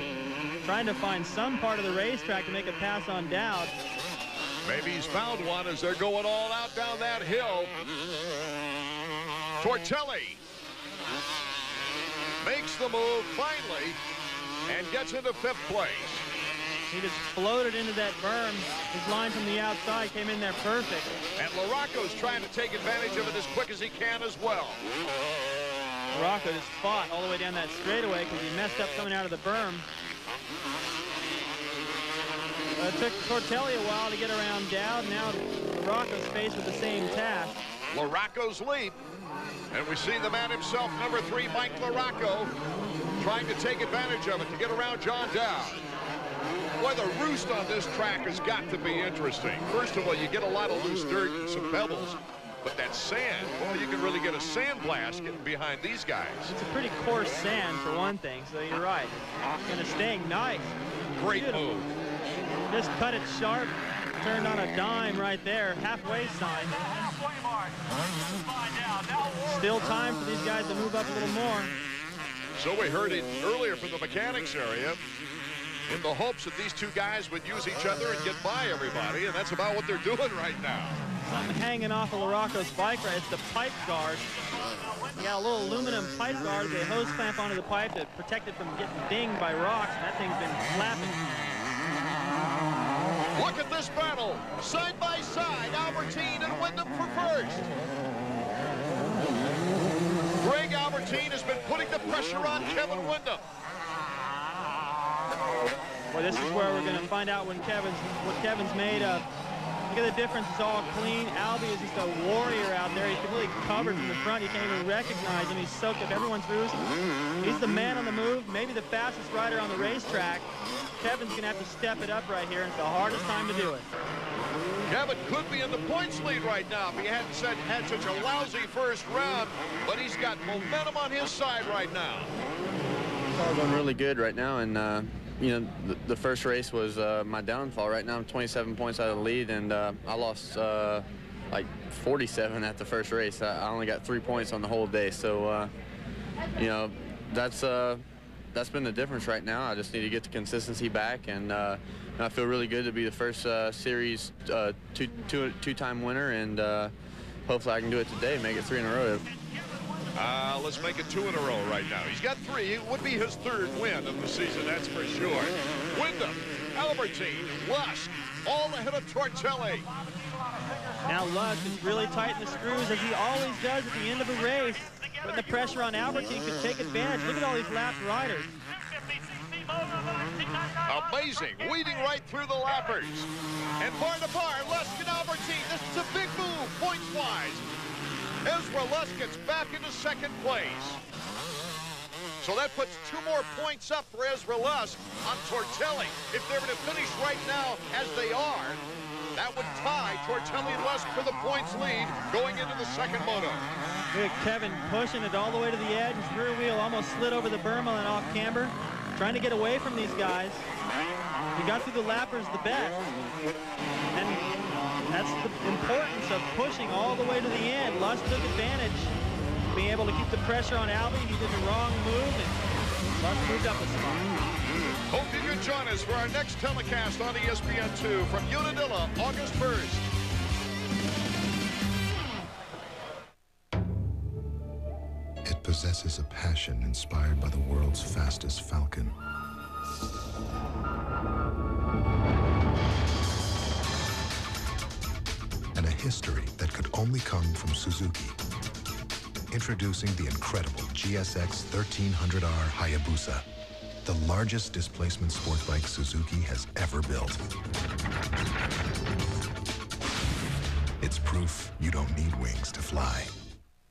trying to find some part of the racetrack to make a pass on Dowd. Maybe he's found one as they're going all out down that hill. Tortelli makes the move finally and gets into 5th place. He just floated into that berm. His line from the outside came in there perfect. And LaRocco's trying to take advantage of it as quick as he can as well. LaRocco just fought all the way down that straightaway because he messed up coming out of the berm. It took Tortelli a while to get around Dowd. Now LaRocco's faced with the same task. LaRocco's leap. And we see the man himself, number 3, Mike LaRocco, trying to take advantage of it to get around John Dowd. Boy, the roost on this track has got to be interesting. First of all, you get a lot of loose dirt and some pebbles. But that sand, well, you can really get a sand blast getting behind these guys. It's a pretty coarse sand for one thing, so you're right. It's going to stay nice. Great move. Just cut it sharp, turned on a dime right there, halfway sign. Still time for these guys to move up a little more. So we heard it earlier from the mechanics area in the hopes that these two guys would use each other and get by everybody, and that's about what they're doing right now. Something hanging off of LaRocco's bike right, it's the pipe guard. You got a little aluminum pipe guard, they hose clamp onto the pipe to protect it from getting dinged by rocks, and that thing's been flapping. Look at this battle, side by side, Albertine and Wyndham for first. Greg Albertine has been putting the pressure on Kevin Wyndham. Well, this is where we're going to find out what Kevin's made of. Look at the difference, it's all clean. Albie is just a warrior out there. He's completely covered from the front. You can't even recognize him. He's soaked up everyone's roofs. He's the man on the move, maybe the fastest rider on the racetrack. Kevin's going to have to step it up right here, and it's the hardest time to do it. Kevin could be in the points lead right now if he hadn't had such a lousy first round, but he's got momentum on his side right now. It's all going really good right now, and you know, the first race was my downfall. Right now I'm 27 points out of the lead, and I lost like 47 at the first race. I only got 3 points on the whole day, so you know, that's been the difference right now. I just need to get the consistency back, and I feel really good to be the first series two-time winner, and hopefully I can do it today, make it 3 in a row. Let's make it 2 in a row right now. He's got 3. It would be his 3rd win of the season, that's for sure. Wyndham, Albertine, Lusk, all ahead of Tortelli. Now Lusk is really tight in the screws, as he always does at the end of a race. Putting the pressure on Albertine could take advantage. Look at all these lapped riders. Amazing, weeding right through the lappers. And bar to bar, Lusk and Albertine. This is a big move, points-wise. Ezra Lusk gets back into 2nd place. So that puts 2 more points up for Ezra Lusk on Tortelli. If they were to finish right now as they are, that would tie Tortelli and Lusk for the points lead going into the 2nd moto. Look at Kevin pushing it all the way to the edge. His rear wheel almost slid over the berm on an off camber. Trying to get away from these guys. He got through the lappers the best. And that's the importance of pushing all the way to the end. Lusk took advantage, being able to keep the pressure on Albie. He did the wrong move, and Lusk moved up a spot. Hope you can join us for our next telecast on ESPN2 from Unadilla, August 1st. It possesses a passion inspired by the world's fastest Falcon. And a history that could only come from Suzuki. Introducing the incredible GSX 1300R Hayabusa, the largest displacement sport bike Suzuki has ever built. It's proof you don't need wings to fly.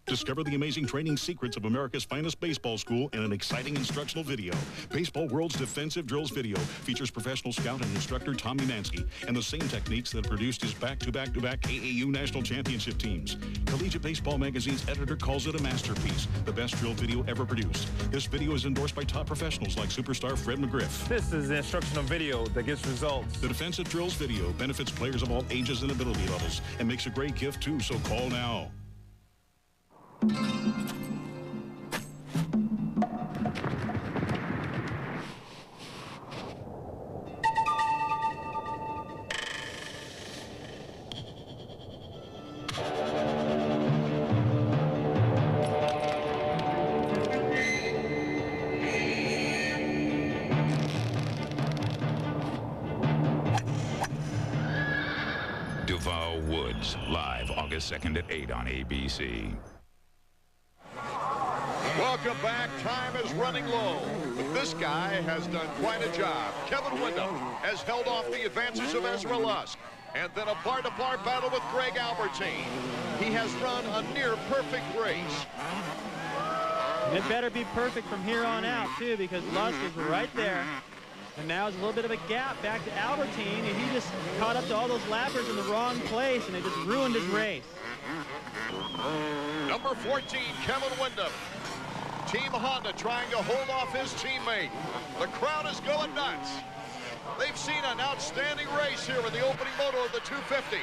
Discover the amazing training secrets of America's finest baseball school in an exciting instructional video. Baseball World's Defensive Drills video features professional scout and instructor Tommy Mansky and the same techniques that produced his back-to-back-to-back AAU national championship teams. Collegiate Baseball Magazine's editor calls it a masterpiece, the best drill video ever produced. This video is endorsed by top professionals like superstar Fred McGriff. This is the instructional video that gets results. The Defensive Drills video benefits players of all ages and ability levels and makes a great gift too, so call now. Duval Woods, live August 2nd at 8 on ABC. Welcome back. Time is running low, but this guy has done quite a job. Kevin Windham has held off the advances of Ezra Lusk, and then a bar-to-bar battle with Greg Albertine. He has run a near-perfect race. It better be perfect from here on out, too, because Lusk is right there. And now there's a little bit of a gap back to Albertine, and he just caught up to all those lappers in the wrong place, and it just ruined his race. Number 14, Kevin Windham. Team Honda trying to hold off his teammate. The crowd is going nuts. They've seen an outstanding race here in the opening moto of the 250s.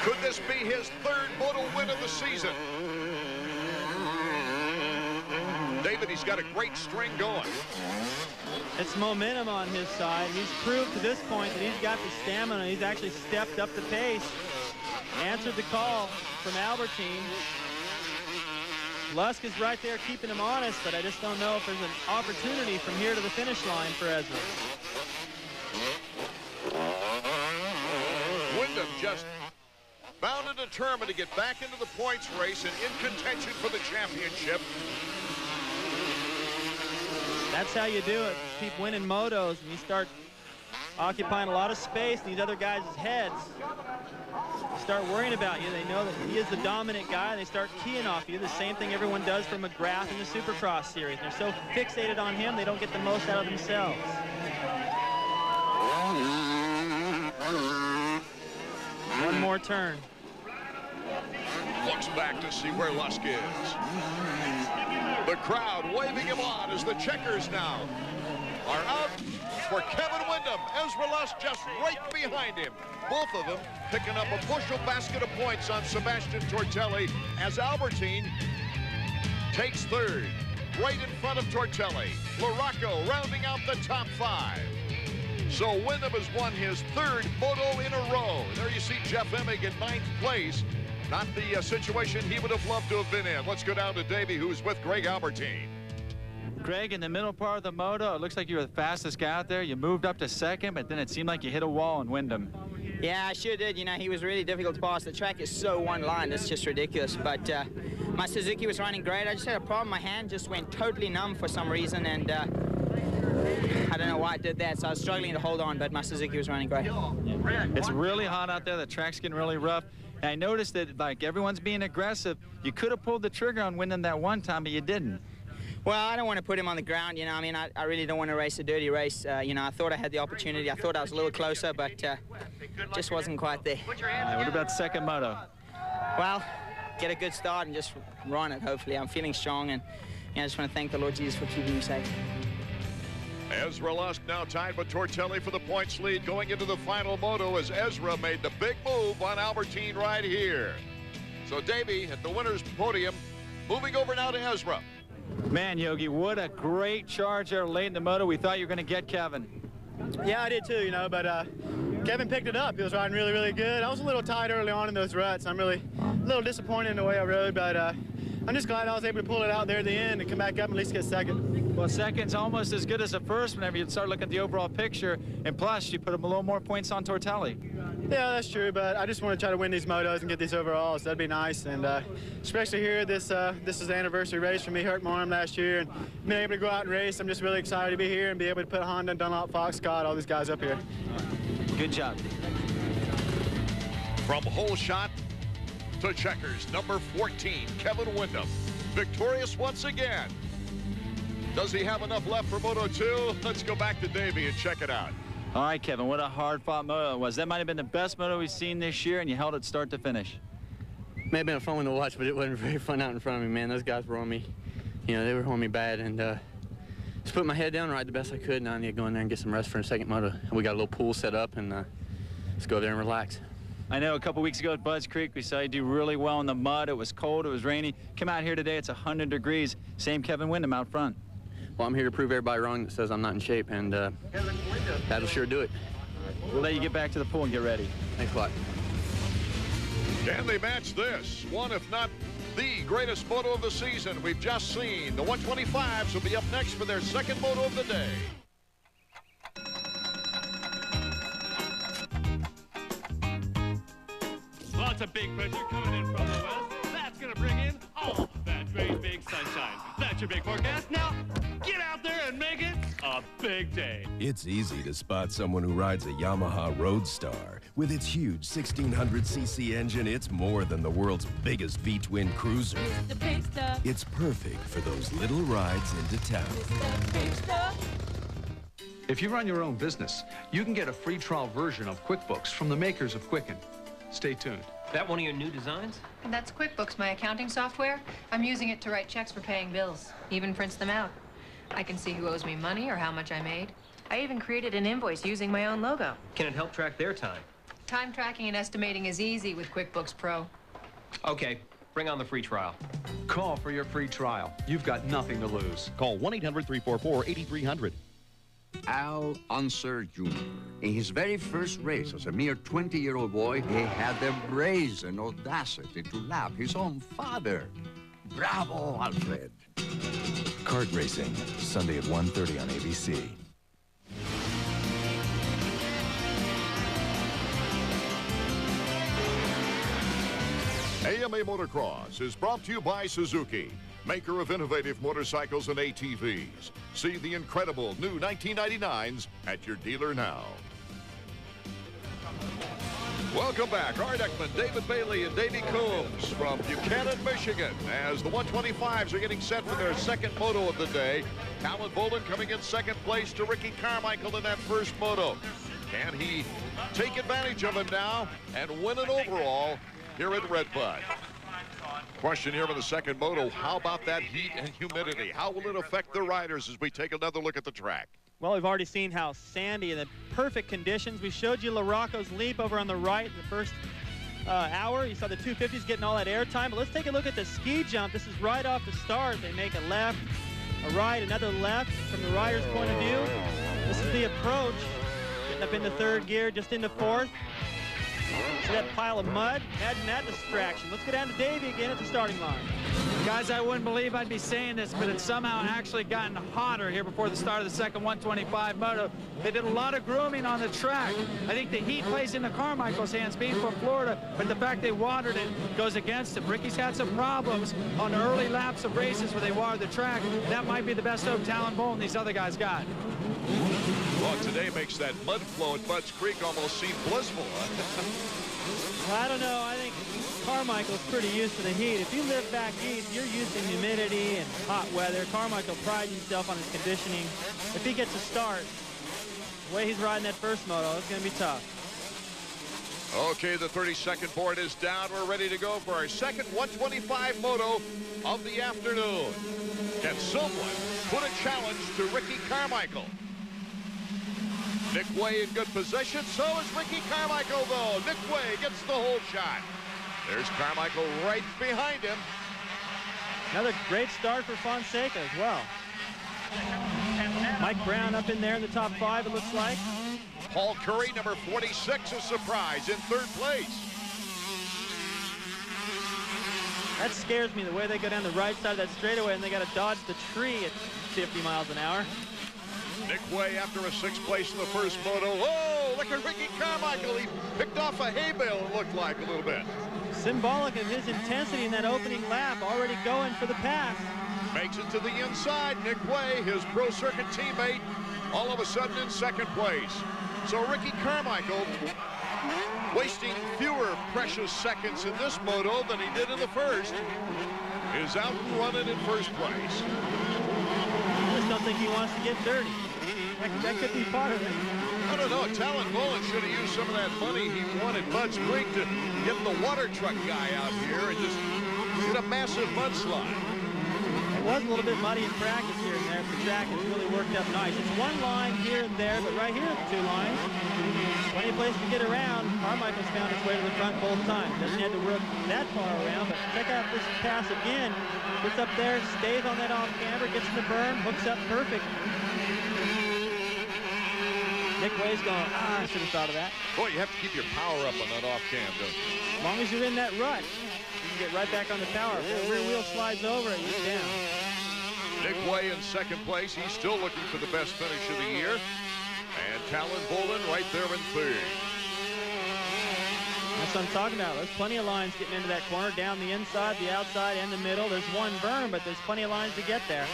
Could this be his third moto win of the season? David, he's got a great string going. It's momentum on his side. He's proved to this point that he's got the stamina. He's actually stepped up the pace, answered the call from Albertine. Lusk is right there keeping him honest, but I just don't know if there's an opportunity from here to the finish line for Ezra. Windham just bound and determined to get back into the points race and in contention for the championship. That's how you do it. Keep winning motos, and you start occupying a lot of space in these other guys' heads. Start worrying about you. They know that he is the dominant guy, and they start keying off you. The same thing everyone does for McGrath in the Supercross series. They're so fixated on him, they don't get the most out of themselves. One more turn. Looks back to see where Lusk is. The crowd waving him on as the checkers now are out for Kevin Windham. Ezra Lusk just right behind him. Both of them picking up a bushel basket of points on Sebastian Tortelli as Albertine takes third. Right in front of Tortelli. Larocco rounding out the top five. So Windham has won his third moto in a row. There you see Jeff Emig in 9th place. Not the situation he would have loved to have been in. Let's go down to Davey, who's with Greg Albertine. Greg, in the middle part of the moto, it looks like you were the fastest guy out there. You moved up to second, but then it seemed like you hit a wall in Windham. Yeah, I sure did. You know, he was really difficult to pass. The track is so one line, it's just ridiculous. But my Suzuki was running great. I just had a problem. My hand just went totally numb for some reason, and I don't know why it did that. So I was struggling to hold on, but my Suzuki was running great. Yeah. It's really hot out there. The track's getting really rough. And I noticed that, like, everyone's being aggressive. You could have pulled the trigger on Windham that one time, but you didn't. Well, I don't want to put him on the ground, you know. I mean, I really don't want to race a dirty race. You know, I thought I had the opportunity. I thought I was a little closer, but just wasn't quite there. Yeah, what about second moto? Well, get a good start and just run it, hopefully. I'm feeling strong, and you know, I just want to thank the Lord Jesus for keeping me safe. Ezra Lusk now tied with Tortelli for the points lead going into the final moto as Ezra made the big move on Albertine right here. So Davey at the winner's podium, moving over now to Ezra. Man, Yogi, what a great charge there late in the moto. We thought you were going to get Kevin. Yeah, I did too, you know, but Kevin picked it up. He was riding really, really good. I was a little tight early on in those ruts. I'm really a little disappointed in the way I rode, but I'm just glad I was able to pull it out there at the end and come back up and at least get second. Well, second's almost as good as the first whenever you start looking at the overall picture, and plus you put a little more points on Tortelli. Yeah, that's true, but I just want to try to win these motos and get these overalls. That'd be nice, and especially here, this is the anniversary race for me. Hurt my arm last year, and being able to go out and race, I'm just really excited to be here and be able to put Honda, Dunlop, Fox, Scott, all these guys up here. Good job. From hole shot to checkers, number 14, Kevin Windham. Victorious once again. Does he have enough left for Moto 2? Let's go back to Davey and check it out. All right, Kevin, what a hard-fought moto it was. That might have been the best moto we've seen this year, and you held it start to finish. May have been a fun one to watch, but it wasn't very fun out in front of me, man. Those guys were on me. You know, they were on me bad, and just put my head down, ride the best I could. Now I need to go in there and get some rest for a second moto. We got a little pool set up, and let's go there and relax. I know a couple weeks ago at Budds Creek, we saw you do really well in the mud. It was cold, it was rainy. Come out here today, it's 100 degrees. Same Kevin Windham out front. Well, I'm here to prove everybody wrong that says I'm not in shape, and that'll sure do it. We'll let you get back to the pool and get ready. Thanks a lot. Can they match this? One, if not the greatest moto of the season we've just seen. The 125s will be up next for their second moto of the day. Lots of big pressure coming in from the west. That's going to bring in all that great big sunshine. That's your big forecast. Now, get out there and make it a big day. It's easy to spot someone who rides a Yamaha Roadstar. With its huge 1600cc engine, it's more than the world's biggest V-twin cruiser. It's perfect for those little rides into town. If you run your own business, you can get a free trial version of QuickBooks from the makers of Quicken. Stay tuned. That one of your new designs? That's QuickBooks, my accounting software. I'm using it to write checks for paying bills, even prints them out. I can see who owes me money or how much I made. I even created an invoice using my own logo. Can it help track their time? Time tracking and estimating is easy with QuickBooks Pro. Okay, bring on the free trial. Call for your free trial. You've got nothing to lose. Call 1-800-344-8300. Al Unser Jr. In his very first race as a mere 20-year-old boy, he had the brazen audacity to lap his own father. Bravo, Alfred. Kart Racing, Sunday at 1:30 on ABC. AMA Motocross is brought to you by Suzuki, maker of innovative motorcycles and ATVs. See the incredible new 1999s at your dealer now. Welcome back. Art Ekman, David Bailey, and Davey Coombs from Buchanan, Michigan, as the 125s are getting set for their second moto of the day. Callan Bolden coming in second place to Ricky Carmichael in that first moto. Can he take advantage of him now and win an overall here at Red Bud? Question here for the second moto, how about that heat and humidity? How will it affect the riders as we take another look at the track? Well, we've already seen how sandy and the perfect conditions. We showed you LaRocco's leap over on the right in the first hour. You saw the 250s getting all that air time. But let's take a look at the ski jump. This is right off the start. They make a left, a right, another left from the rider's point of view. This is the approach. Getting up into third gear, just into fourth. See that pile of mud? Imagine that distraction. Let's go down to Davey again at the starting line. Guys, I wouldn't believe I'd be saying this, but it's somehow actually gotten hotter here before the start of the second 125 moto. They did a lot of grooming on the track. I think the heat plays into Carmichael's hands, being from Florida, but the fact they watered it goes against him. Ricky's had some problems on the early laps of races where they watered the track. That might be the best hope Talon Bolden these other guys got. Well, today makes that mud flow at Budds Creek almost seem blissful. Well, I don't know. I think Carmichael's pretty used to the heat. If you live back east, you're used to humidity and hot weather. Carmichael prides himself on his conditioning. If he gets a start, the way he's riding that first moto, it's going to be tough. Okay, the 30-second board is down. We're ready to go for our second 125 moto of the afternoon. Can someone put a challenge to Ricky Carmichael? Nick Way in good position. So is Ricky Carmichael, though. Nick Way gets the whole shot. There's Carmichael right behind him. Another great start for Fonseca as well. Mike Brown up in there in the top 5, it looks like. Paul Curry, number 46, a surprise in third place. That scares me, the way they go down the right side of that straightaway and they got to dodge the tree at 50 miles an hour. Nick Way after a 6th place in the first moto. Oh, look at Ricky Carmichael. He picked off a hay bale, it looked like a little bit. Symbolic of his intensity in that opening lap, already going for the pass. Makes it to the inside. Nick Way, his pro circuit teammate, all of a sudden in 2nd place. So Ricky Carmichael wasting fewer precious seconds in this moto than he did in the first, is out and running in first place. I just don't think he wants to get dirty. That could be part of it. I don't know. Talon Bullen should have used some of that money he won at Bud Spring to get the water truck guy out here and just get a massive mudslide. It was a little bit muddy in practice here and there, but the track has really worked up nice. It's one line here and there, but right here are the two lines. Plenty of place to get around. Carmichael's found its way to the front both times. Doesn't have to work that far around, but check out this pass again. Gets up there, stays on that off camber, gets in the berm, hooks up perfect. Nick Way's going, I should have thought of that. Boy, you have to keep your power up on that off cam, don't you? As long as you're in that rut, you can get right back on the power. If the rear wheel slides over it, you're down. Nick Way in second place. He's still looking for the best finish of the year. And Talon Bullen right there in third. That's what I'm talking about. There's plenty of lines getting into that corner, down the inside, the outside, and the middle. There's one berm, but there's plenty of lines to get there.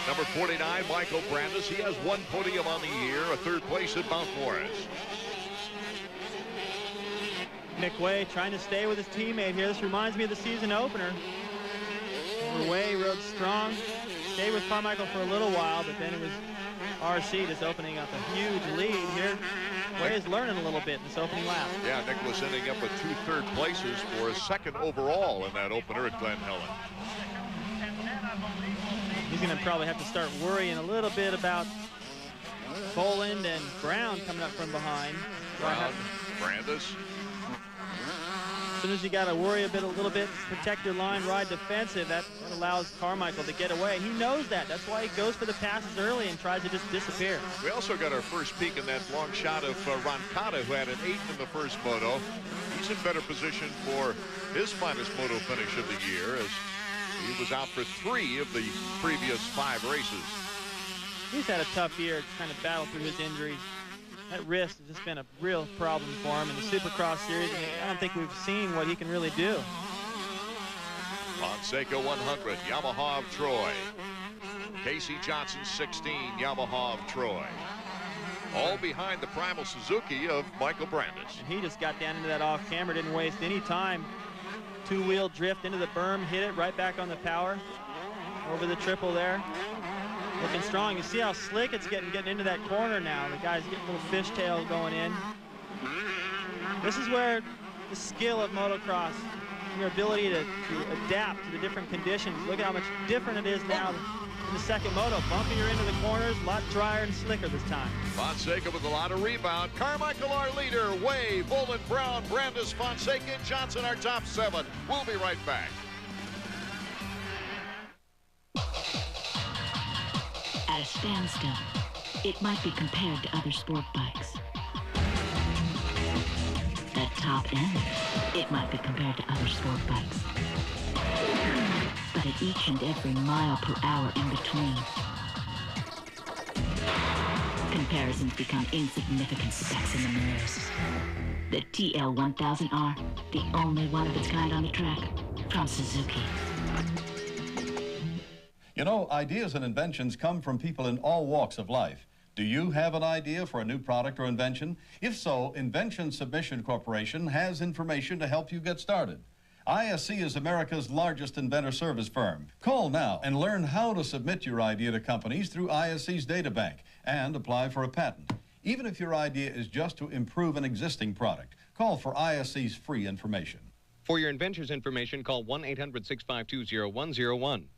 Number 49, Michael Brandis. He has one podium on the year, a third place at Mount Morris. Nick Way trying to stay with his teammate here. This reminds me of the season opener. Way rode strong, stayed with Carmichael for a little while, but then it was RC just opening up a huge lead here. Way is learning a little bit in this opening lap. Yeah, Nicholas ending up with 2 third places for a second overall in that opener at Glen Helen. He's going to probably have to start worrying a little bit about Boland and Brown coming up from behind. Brown, Brandis. As soon as you got to worry a little bit, protect your line, ride defensive, that allows Carmichael to get away. He knows that. That's why he goes for the passes early and tries to just disappear. We also got our first peek in that long shot of Roncada, who had an 8th in the first moto. He's in better position for his finest moto finish of the year, as he was out for 3 of the previous 5 races. He's had a tough year to kind of battle through his injuries. That wrist has just been a real problem for him in the Supercross series. I don't think we've seen what he can really do. Fonseca 100, Yamaha of Troy. Casey Johnson 16, Yamaha of Troy. All behind the Primal Suzuki of Michael Brandis. And he just got down into that off camera, didn't waste any time. 2-wheel drift into the berm, hit it right back on the power. Over the triple there. Looking strong. You see how slick it's getting into that corner now. The guy's getting a little fishtail going in. This is where the skill of motocross, your ability to adapt to the different conditions. Look at how much different it is now in the second moto. Bumpier into the corners, a lot drier and slicker this time. Fonseca with a lot of rebound. Carmichael, our leader. Way, Boland, Brown, Brandis, Fonseca, and Johnson, our top 7. We'll be right back. At a standstill, it might be compared to other sport bikes. At top end, it might be compared to other sport bikes. But at each and every mile per hour in between, comparisons become insignificant specks in the mirrors. The TL1000R, the only one of its kind on the track, from Suzuki. You know, ideas and inventions come from people in all walks of life. Do you have an idea for a new product or invention? If so, Invention Submission Corporation has information to help you get started. ISC is America's largest inventor service firm. Call now and learn how to submit your idea to companies through ISC's databank and apply for a patent. Even if your idea is just to improve an existing product, call for ISC's free information. For your inventor's information, call 1-800-652-0101.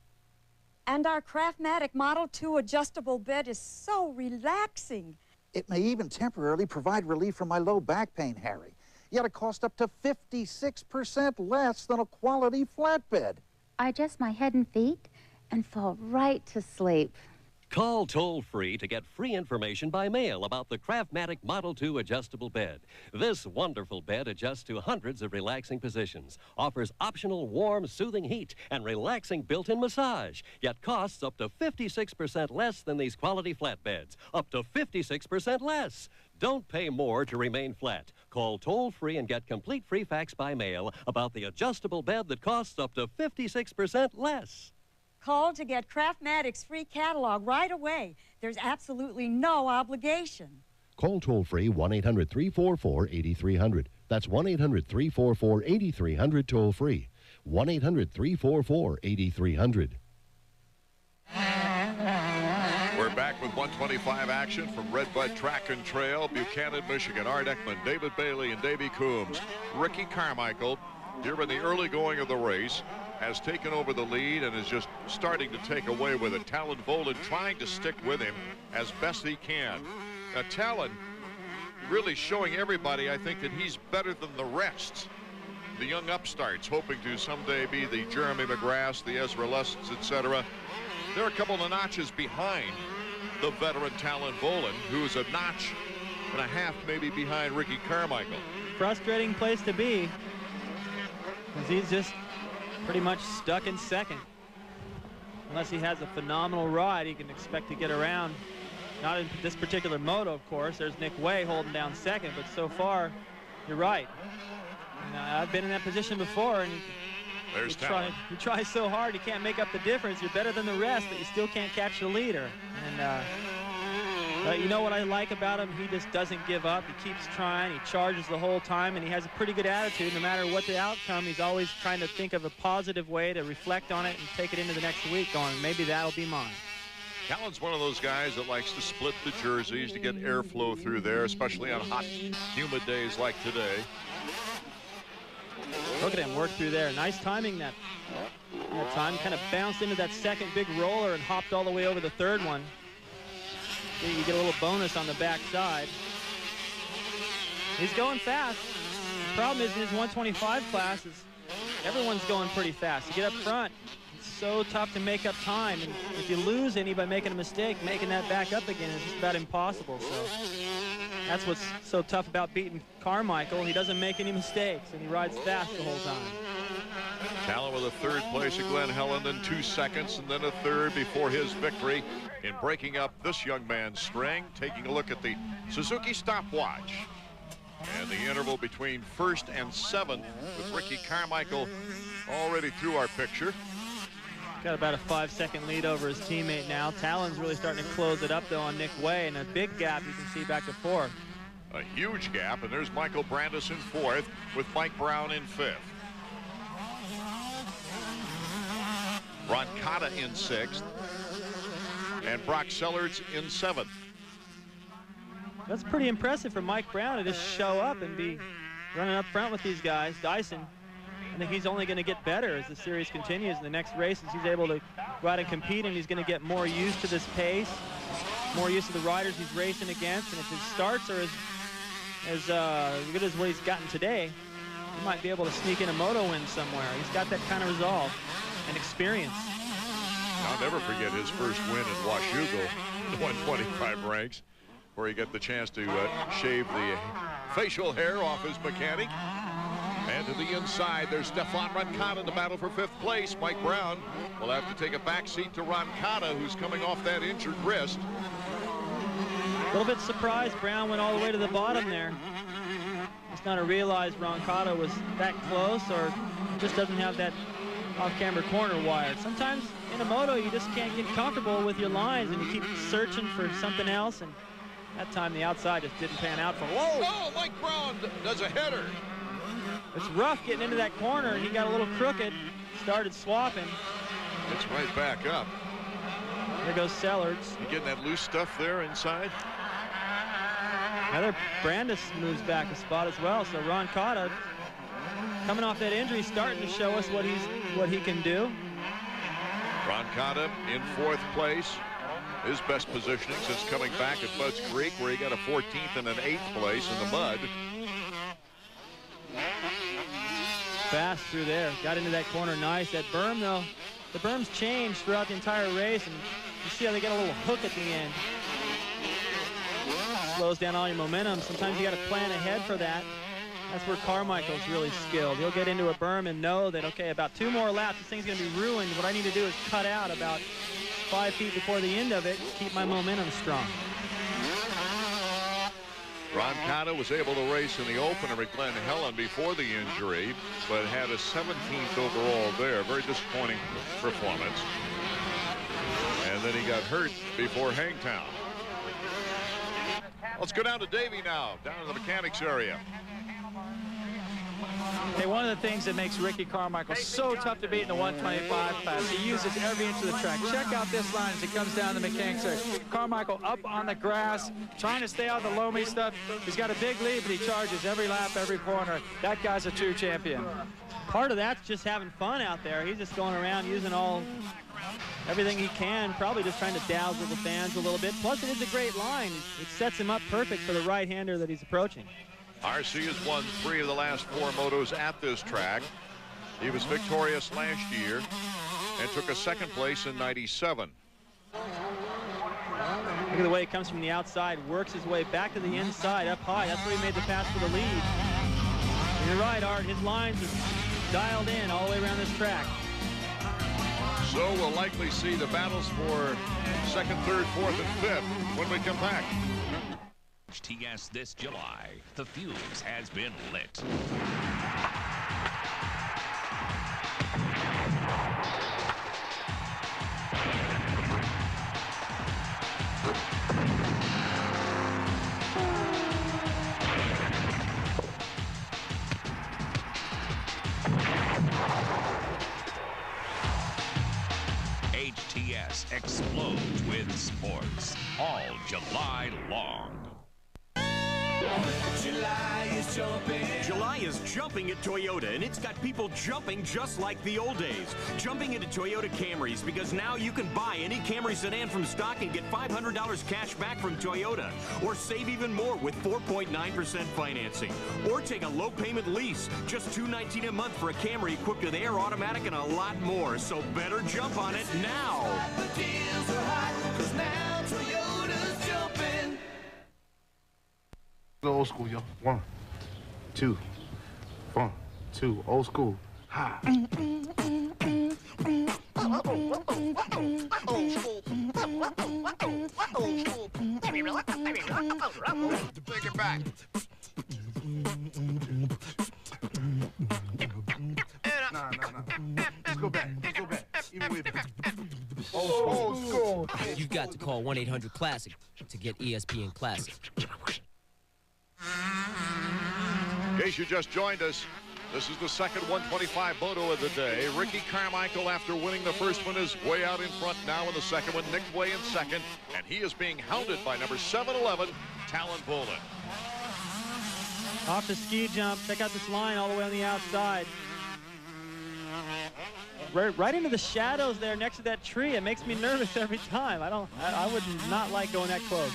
And our Craftmatic Model 2 adjustable bed is so relaxing. It may even temporarily provide relief from my low back pain, Harry. Yet it costs up to 56% less than a quality flatbed. I adjust my head and feet and fall right to sleep. Call toll-free to get free information by mail about the Craftmatic Model 2 adjustable bed. This wonderful bed adjusts to hundreds of relaxing positions, offers optional warm, soothing heat, and relaxing built-in massage, yet costs up to 56% less than these quality flatbeds. Up to 56% less. Don't pay more to remain flat. Call toll-free and get complete free facts by mail about the adjustable bed that costs up to 56% less. Call to get Craftmatic's free catalog right away. There's absolutely no obligation. Call toll-free 1-800-344-8300. That's 1-800-344-8300 toll free. 1-800-344-8300. We're back with 125 action from Red Bud Track and Trail, Buchanan, Michigan. Art Ekman, David Bailey, and Davey Coombs. Ricky Carmichael, here in the early going of the race, has taken over the lead and is just starting to take away with it. Talon Volan trying to stick with him as best he can. Now, Talon really showing everybody, I think, that he's better than the rest. The young upstarts hoping to someday be the Jeremy McGraths, the Ezra Lessons, etc. They're a couple of notches behind the veteran Talon Volan, who's a notch and a half maybe behind Ricky Carmichael. Frustrating place to be, because he's just pretty much stuck in second. Unless he has a phenomenal ride, he can expect to get around. Not in this particular moto, of course. There's Nick Way holding down second, but so far, you're right. And, I've been in that position before, and you try so hard, you can't make up the difference. You're better than the rest, but you still can't catch the leader. And but you know what I like about him? He just doesn't give up. He keeps trying. He charges the whole time, and he has a pretty good attitude. No matter what the outcome, he's always trying to think of a positive way to reflect on it and take it into the next week going, maybe that'll be mine. Talon's one of those guys that likes to split the jerseys to get airflow through there, especially on hot, humid days like today. Look at him work through there. Nice timing that time. Kind of bounced into that second big roller and hopped all the way over the third one. You get a little bonus on the backside. He's going fast. The problem is in his 125 classes, everyone's going pretty fast. You get up front, it's so tough to make up time. And if you lose any by making a mistake, making that back up again is just about impossible. So that's what's so tough about beating Carmichael. He doesn't make any mistakes, and he rides fast the whole time. Talon with a third place at Glen Helen, then 2 seconds, and then a third before his victory in breaking up this young man's string. Taking a look at the Suzuki stopwatch and the interval between first and seventh with Ricky Carmichael already through our picture. Got about a 5-second lead over his teammate now. Talon's really starting to close it up though on Nick Way, and a big gap you can see back to fourth. A huge gap, and there's Michael Brandis in fourth with Mike Brown in fifth. Ron Cotta in sixth, and Brock Sellards in seventh. That's pretty impressive for Mike Brown to just show up and be running up front with these guys. Dyson, I think he's only going to get better as the series continues. In the next races, he's able to go out and compete, and he's going to get more used to this pace, more used to the riders he's racing against. And if his starts are as good as what he's gotten today, he might be able to sneak in a moto win somewhere. He's got that kind of resolve and experience. I'll never forget his first win at Washougal in the 125 ranks, where he got the chance to shave the facial hair off his mechanic. And to the inside, there's Stefan Roncada in the battle for fifth place. Mike Brown will have to take a back seat to Roncada, who's coming off that injured wrist. A little bit surprised Brown went all the way to the bottom there. Just not to realize Roncada was that close, or just doesn't have that off-camera corner wired. Sometimes in a moto you just can't get comfortable with your lines and you keep searching for something else, and that time the outside just didn't pan out for him. Whoa! Oh, Mike Brown does a header. It's rough getting into that corner, and he got a little crooked, started swapping. It's right back up. There goes Sellards. You getting that loose stuff there inside? Another Brandis moves back a spot as well, so Ron Cotta coming off that injury, starting to show us what he can do. Ron Cotta in fourth place. His best positioning since coming back at Bud's Creek, where he got a 14th and an 8th place in the mud. Fast through there, got into that corner nice. That berm though, the berm's changed throughout the entire race, and you see how they get a little hook at the end. Slows down all your momentum. Sometimes you got to plan ahead for that. That's where Carmichael's really skilled. He'll get into a berm and know that, okay, about 2 more laps, this thing's going to be ruined. What I need to do is cut out about 5 feet before the end of it, keep my momentum strong. Ron Cotta was able to race in the opener at Glen Helen before the injury, but had a 17th overall there. Very disappointing performance. And then he got hurt before Hangtown. Let's go down to Davey now, down in the mechanics area. Hey, one of the things that makes Ricky Carmichael so tough to beat in the 125 class, he uses every inch of the track. Check out this line as he comes down the mechanics there. Carmichael up on the grass, trying to stay out of the loamy stuff. He's got a big lead, but he charges every lap, every corner. That guy's a true champion. Part of that's just having fun out there. He's just going around using everything he can, probably just trying to dazzle the fans a little bit. Plus, it is a great line. It sets him up perfect for the right-hander that he's approaching. RC has won 3 of the last 4 motos at this track. He was victorious last year and took a 2nd place in '97. Look at the way he comes from the outside, works his way back to the inside, up high. That's where he made the pass for the lead. And you're right, Art. His lines are dialed in all the way around this track. So we'll likely see the battles for 2nd, 3rd, 4th, and 5th when we come back. TS this July, the fuse has been lit. HTS explodes with sports all July long. July is jumping at Toyota, and it's got people jumping just like the old days. Jumping into Toyota Camrys, because now you can buy any Camry sedan from stock and get $500 cash back from Toyota. Or save even more with 4.9% financing. Or take a low payment lease, just $219 a month for a Camry equipped with air, automatic, and a lot more. So better jump on it now. The deals are hot, 'cause now Toyota's jumping. Old school, yo. 1, 2, 1, 2. Old school. Ha. Take it back. Nah. Let's go back. Even way back. Old school. You've got to call 1-800-CLASSIC to get ESPN Classic. In case you just joined us, this is the 2nd 125 moto of the day. Ricky Carmichael, after winning the first one, is way out in front now in the second one. Nick Way in second, and he is being hounded by number 711, Talon Bolin. Off the ski jump. Check out this line all the way on the outside. Right into the shadows there next to that tree. It makes me nervous every time. I would not like going that close.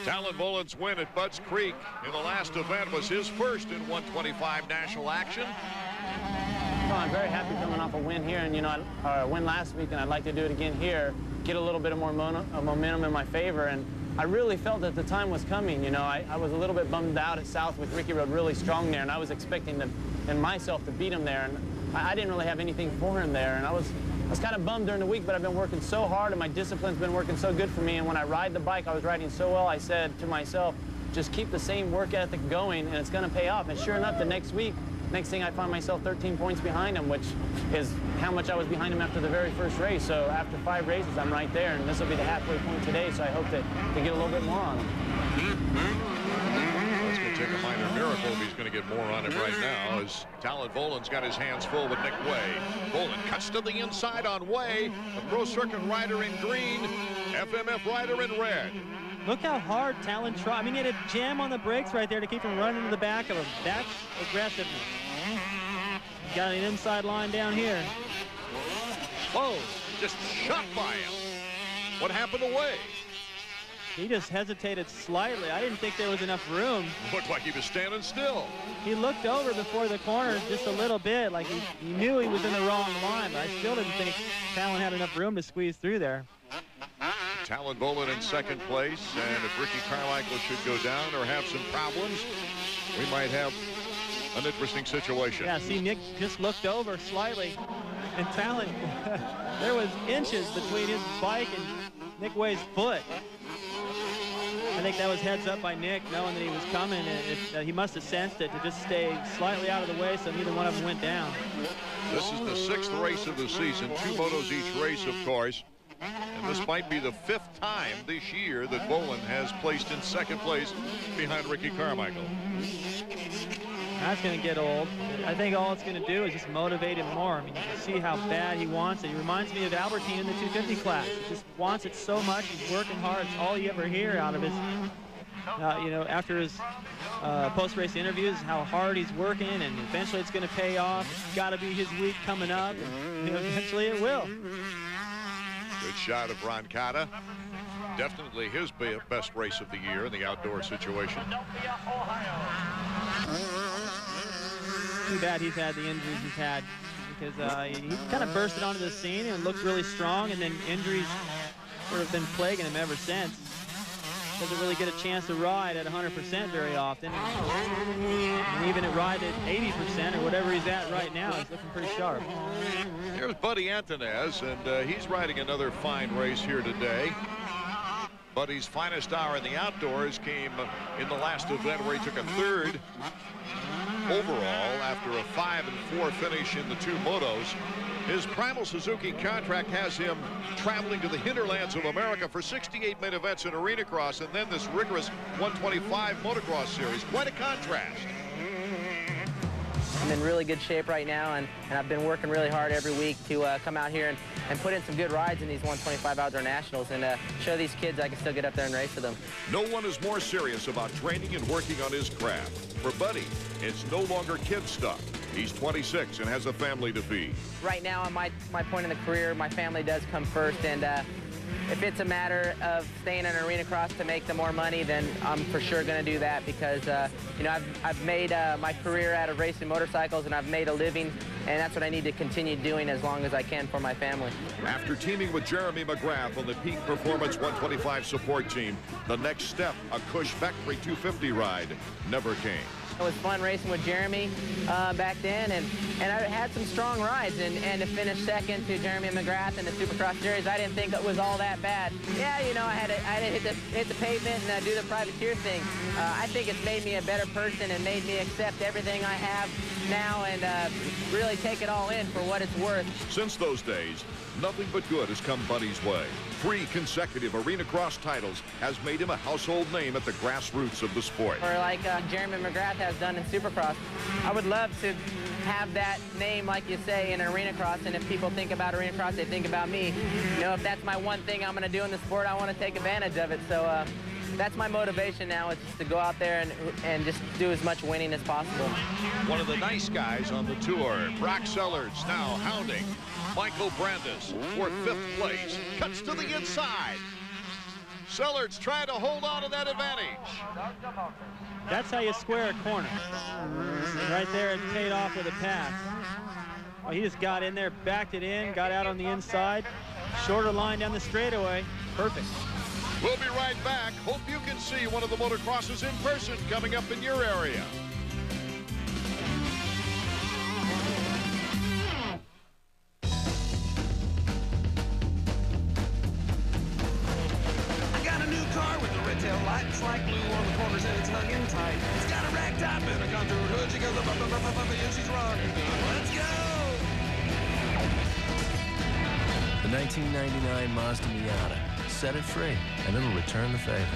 Talon Bolin's win at Budds Creek in the last event was his first in 125 national action. Well, I'm very happy coming off a win here, and I win last week, and I'd like to do it again here, get a little bit of more momentum in my favor. And I really felt that the time was coming. I was a little bit bummed out at South with Ricky Rode really strong there, and I was expecting myself to beat him there, and I didn't really have anything for him there, and I was kind of bummed during the week, but I've been working so hard, and my discipline's been working so good for me. And when I ride the bike, I was riding so well, I said to myself, just keep the same work ethic going, and it's going to pay off. And sure enough, the next week, next thing I find myself 13 points behind him, which is how much I was behind him after the very first race. So after 5 races, I'm right there, and this will be the halfway point today, so I hope to get a little bit more on him. That's going to take a minor miracle if he's going to get more on him right now, as Talon Bolin's got his hands full with Nick Way. Bolin cuts to the inside on Way, the Pro Circuit rider in green, FMF rider in red. Look how hard Talon tried. I mean, he had a jam on the brakes right there to keep him running into the back of him. That's aggressiveness. He's got an inside line down here. Whoa, just shot by him. What happened to Way? He just hesitated slightly. I didn't think there was enough room. Looked like he was standing still. He looked over before the corner just a little bit, like he knew he was in the wrong line, but I still didn't think Talon had enough room to squeeze through there. Talon Bolin in second place, and if Ricky Carmichael should go down or have some problems, we might have an interesting situation. Yeah, see, Nick just looked over slightly, and Talon, there was inches between his bike and Nick Way's foot. I think that was heads up by Nick, knowing that he was coming, and he must have sensed it to just stay slightly out of the way so neither one of them went down. This is the 6th race of the season, 2 motos each race, of course. And this might be the 5th time this year that Bolin has placed in second place behind Ricky Carmichael. That's going to get old. I think all it's going to do is just motivate him more. I mean, you can see how bad he wants it. He reminds me of Albertine in the 250 class. He just wants it so much. He's working hard. It's all you ever hear out of his, you know, after his post-race interviews, how hard he's working, and eventually it's going to pay off. It's got to be his week coming up. You know, eventually it will. Good shot of Roncada. Definitely his best race of the year in the outdoor situation. Too bad he's had the injuries he's had, because he kind of bursted onto the scene and looked really strong, and then injuries sort of been plaguing him ever since. Doesn't really get a chance to ride at 100% very often. And even at ride at 80% or whatever he's at right now, he's looking pretty sharp. Here's Buddy Antunez, and he's riding another fine race here today. Buddy's finest hour in the outdoors came in the last event where he took a third overall after a 5-4 finish in the two motos. His Primal Suzuki contract has him traveling to the hinterlands of America for 68 main events in arena cross, and then this rigorous 125 motocross series. Quite a contrast. I'm in really good shape right now, and I've been working really hard every week to come out here and put in some good rides in these 125 Outdoor Nationals and show these kids I can still get up there and race with them. No one is more serious about training and working on his craft. For Buddy, it's no longer kid stuff. He's 26 and has a family to feed. Right now, at my point in the career, my family does come first, and if it's a matter of staying in arena cross to make the more money, then I'm for sure going to do that, because you know, I've made my career out of racing motorcycles, and I've made a living, and that's what I need to continue doing as long as I can for my family. After teaming with Jeremy McGrath on the Peak Performance 125 support team, the next step, a Cush Factory 250 ride, never came. It was fun racing with Jeremy back then, and I had some strong rides, and to finish second to Jeremy McGrath in the Supercross Series, I didn't think it was all that bad. Yeah, you know, I had to hit the pavement and do the privateer thing. I think it's made me a better person and made me accept everything I have now and really take it all in for what it's worth. Since those days, nothing but good has come Buddy's way. 3 consecutive arena cross titles has made him a household name at the grassroots of the sport. Or like Jeremy McGrath has done in Supercross. I would love to have that name, like you say, in arena cross, and if people think about arena cross, they think about me. You know, if that's my one thing I'm going to do in the sport, I want to take advantage of it. So that's my motivation now, is just to go out there and just do as much winning as possible. One of the nice guys on the tour, Brock Sellards, now hounding Michael Brandis for 5th place. Cuts to the inside. Sellards trying to hold on to that advantage. That's how you square a corner. And right there, it paid off with a pass. Well, he just got in there, backed it in, got out on the inside. Shorter line down the straightaway. Perfect. We'll be right back. Hope you can see one of the motocrosses in person coming up in your area. I got a new car with the red tail lights like blue on the corners and it's hung in tight. It's got a rag top and a contour hood. She goes up, up, up, up, up, and she's rocking. Let's go! The 1999 Mazda Miata. Set it free, and it'll return the favor.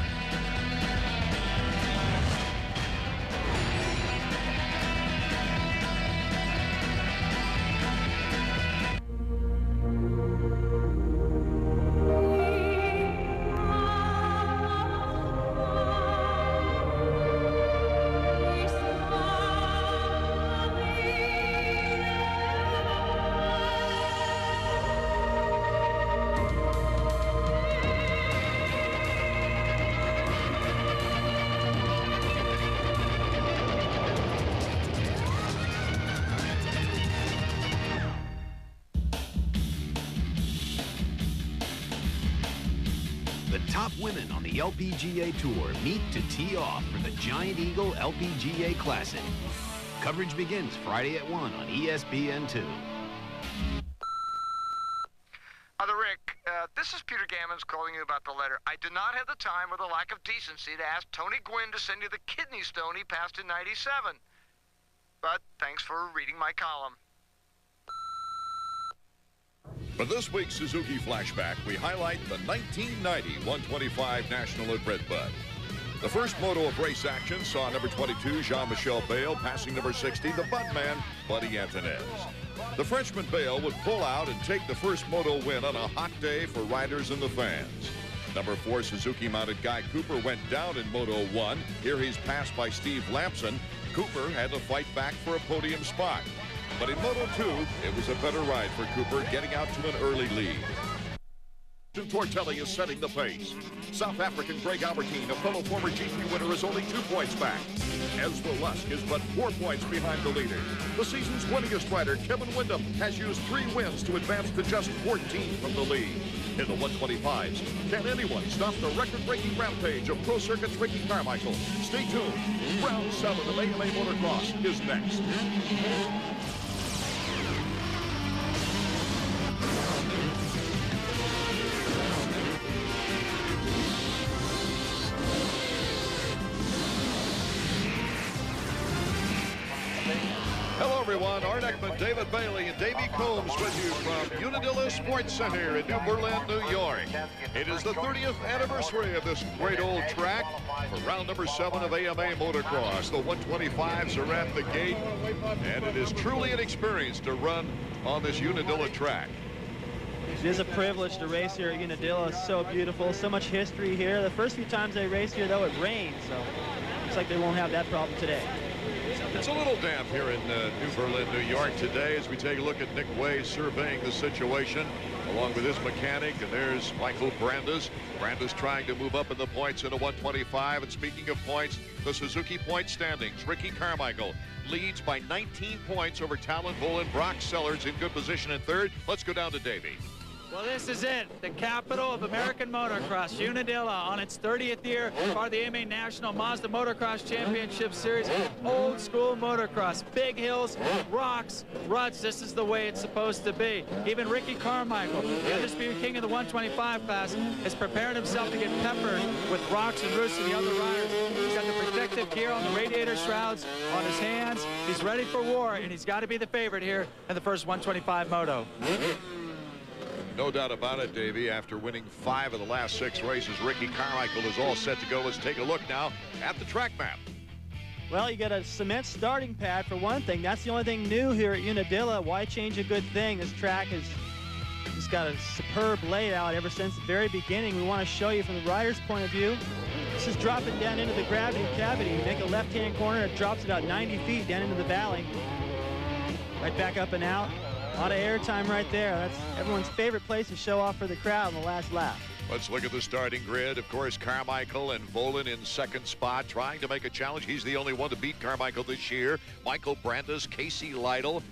Top women on the LPGA Tour meet to tee off for the Giant Eagle LPGA Classic. Coverage begins Friday at 1 on ESPN2. Father Rick, this is Peter Gammons calling you about the letter. I did not have the time or the lack of decency to ask Tony Gwynn to send you the kidney stone he passed in '97. But thanks for reading my column. For this week's Suzuki Flashback, we highlight the 1990 125 National at Red Bud. The first moto of race action saw number 22, Jean-Michel Bale, passing number 60, the Bud man, Buddy Antunez. The Frenchman Bale would pull out and take the first moto win on a hot day for riders and the fans. Number 4, Suzuki-mounted Guy Cooper went down in Moto 1. Here he's passed by Steve Lampson. Cooper had to fight back for a podium spot. But in Moto 2, it was a better ride for Cooper, getting out to an early lead. Tortelli is setting the pace. South African Greg Albertine, a fellow former GP winner, is only 2 points back. Ezra Lusk is but 4 points behind the leader. The season's winningest rider, Kevin Windham, has used 3 wins to advance to just 14 from the lead. In the 125s, can anyone stop the record-breaking rampage of Pro Circuit's Ricky Carmichael? Stay tuned. Round 7 of AMA Motocross is next. Hello, everyone. Art Ekman, David Bailey, and Davey Combs with you from Unadilla Sports Center in New Berlin, New York. It is the 30th anniversary of this great old track for round number 7 of AMA Motocross. The 125s are at the gate, and it is truly an experience to run on this Unadilla track. It is a privilege to race here at Unadilla. It's so beautiful, so much history here. The first few times they raced here, though, it rained, so looks like they won't have that problem today. It's a little damp here in New Berlin, New York today as we take a look at Nick Way surveying the situation along with his mechanic. And there's Michael Brandes. Brandes trying to move up in the points in a 125. And speaking of points, the Suzuki point standings. Ricky Carmichael leads by 19 points over Talon Bull and Brock Sellers in good position in third. Let's go down to Davey. Well, this is it, the capital of American motocross, Unadilla, on its 30th year, part of the AMA National Mazda Motocross Championship Series. Old school motocross, big hills, rocks, ruts. This is the way it's supposed to be. Even Ricky Carmichael, the undisputed king of the 125 class, is preparing himself to get peppered with rocks and roots of the other riders. He's got the protective gear on the radiator shrouds on his hands. He's ready for war, and he's got to be the favorite here in the first 125 moto. No doubt about it, Davey. After winning 5 of the last 6 races, Ricky Carmichael is all set to go. Let's take a look now at the track map. Well, you got a cement starting pad for one thing. That's the only thing new here at Unadilla. Why change a good thing? This track has just got a superb layout ever since the very beginning. We want to show you from the rider's point of view. This is dropping down into the gravity cavity. You make a left-hand corner, it drops about 90 feet down into the valley. Right back up and out. A lot of airtime right there. That's everyone's favorite place to show off for the crowd in the last lap. Let's look at the starting grid. Of course, Carmichael and Volan in second spot, trying to make a challenge. He's the only one to beat Carmichael this year. Michael Brandes, Casey Lytle,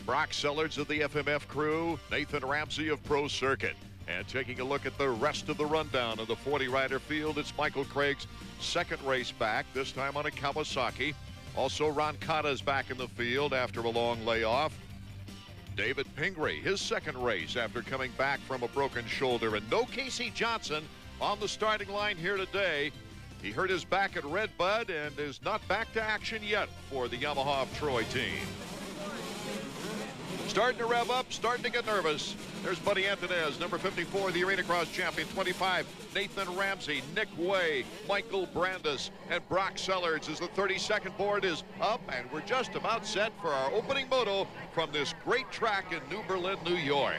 Brock Sellers of the FMF crew, Nathan Ramsey of Pro Circuit. And taking a look at the rest of the rundown of the 40-rider field, it's Michael Craig's second race back, this time on a Kawasaki. Also, Ron Cotta's back in the field after a long layoff. David Pingree, his second race after coming back from a broken shoulder. And no Casey Johnson on the starting line here today. He hurt his back at Red Bud and is not back to action yet for the Yamaha of Troy team. Starting to rev up, starting to get nervous. There's Buddy Antunez, number 54, the Arena Cross champion. 25, Nathan Ramsey, Nick Way, Michael Brandes, and Brock Sellers as the 32nd board is up, and we're just about set for our opening moto from this great track in New Berlin, New York.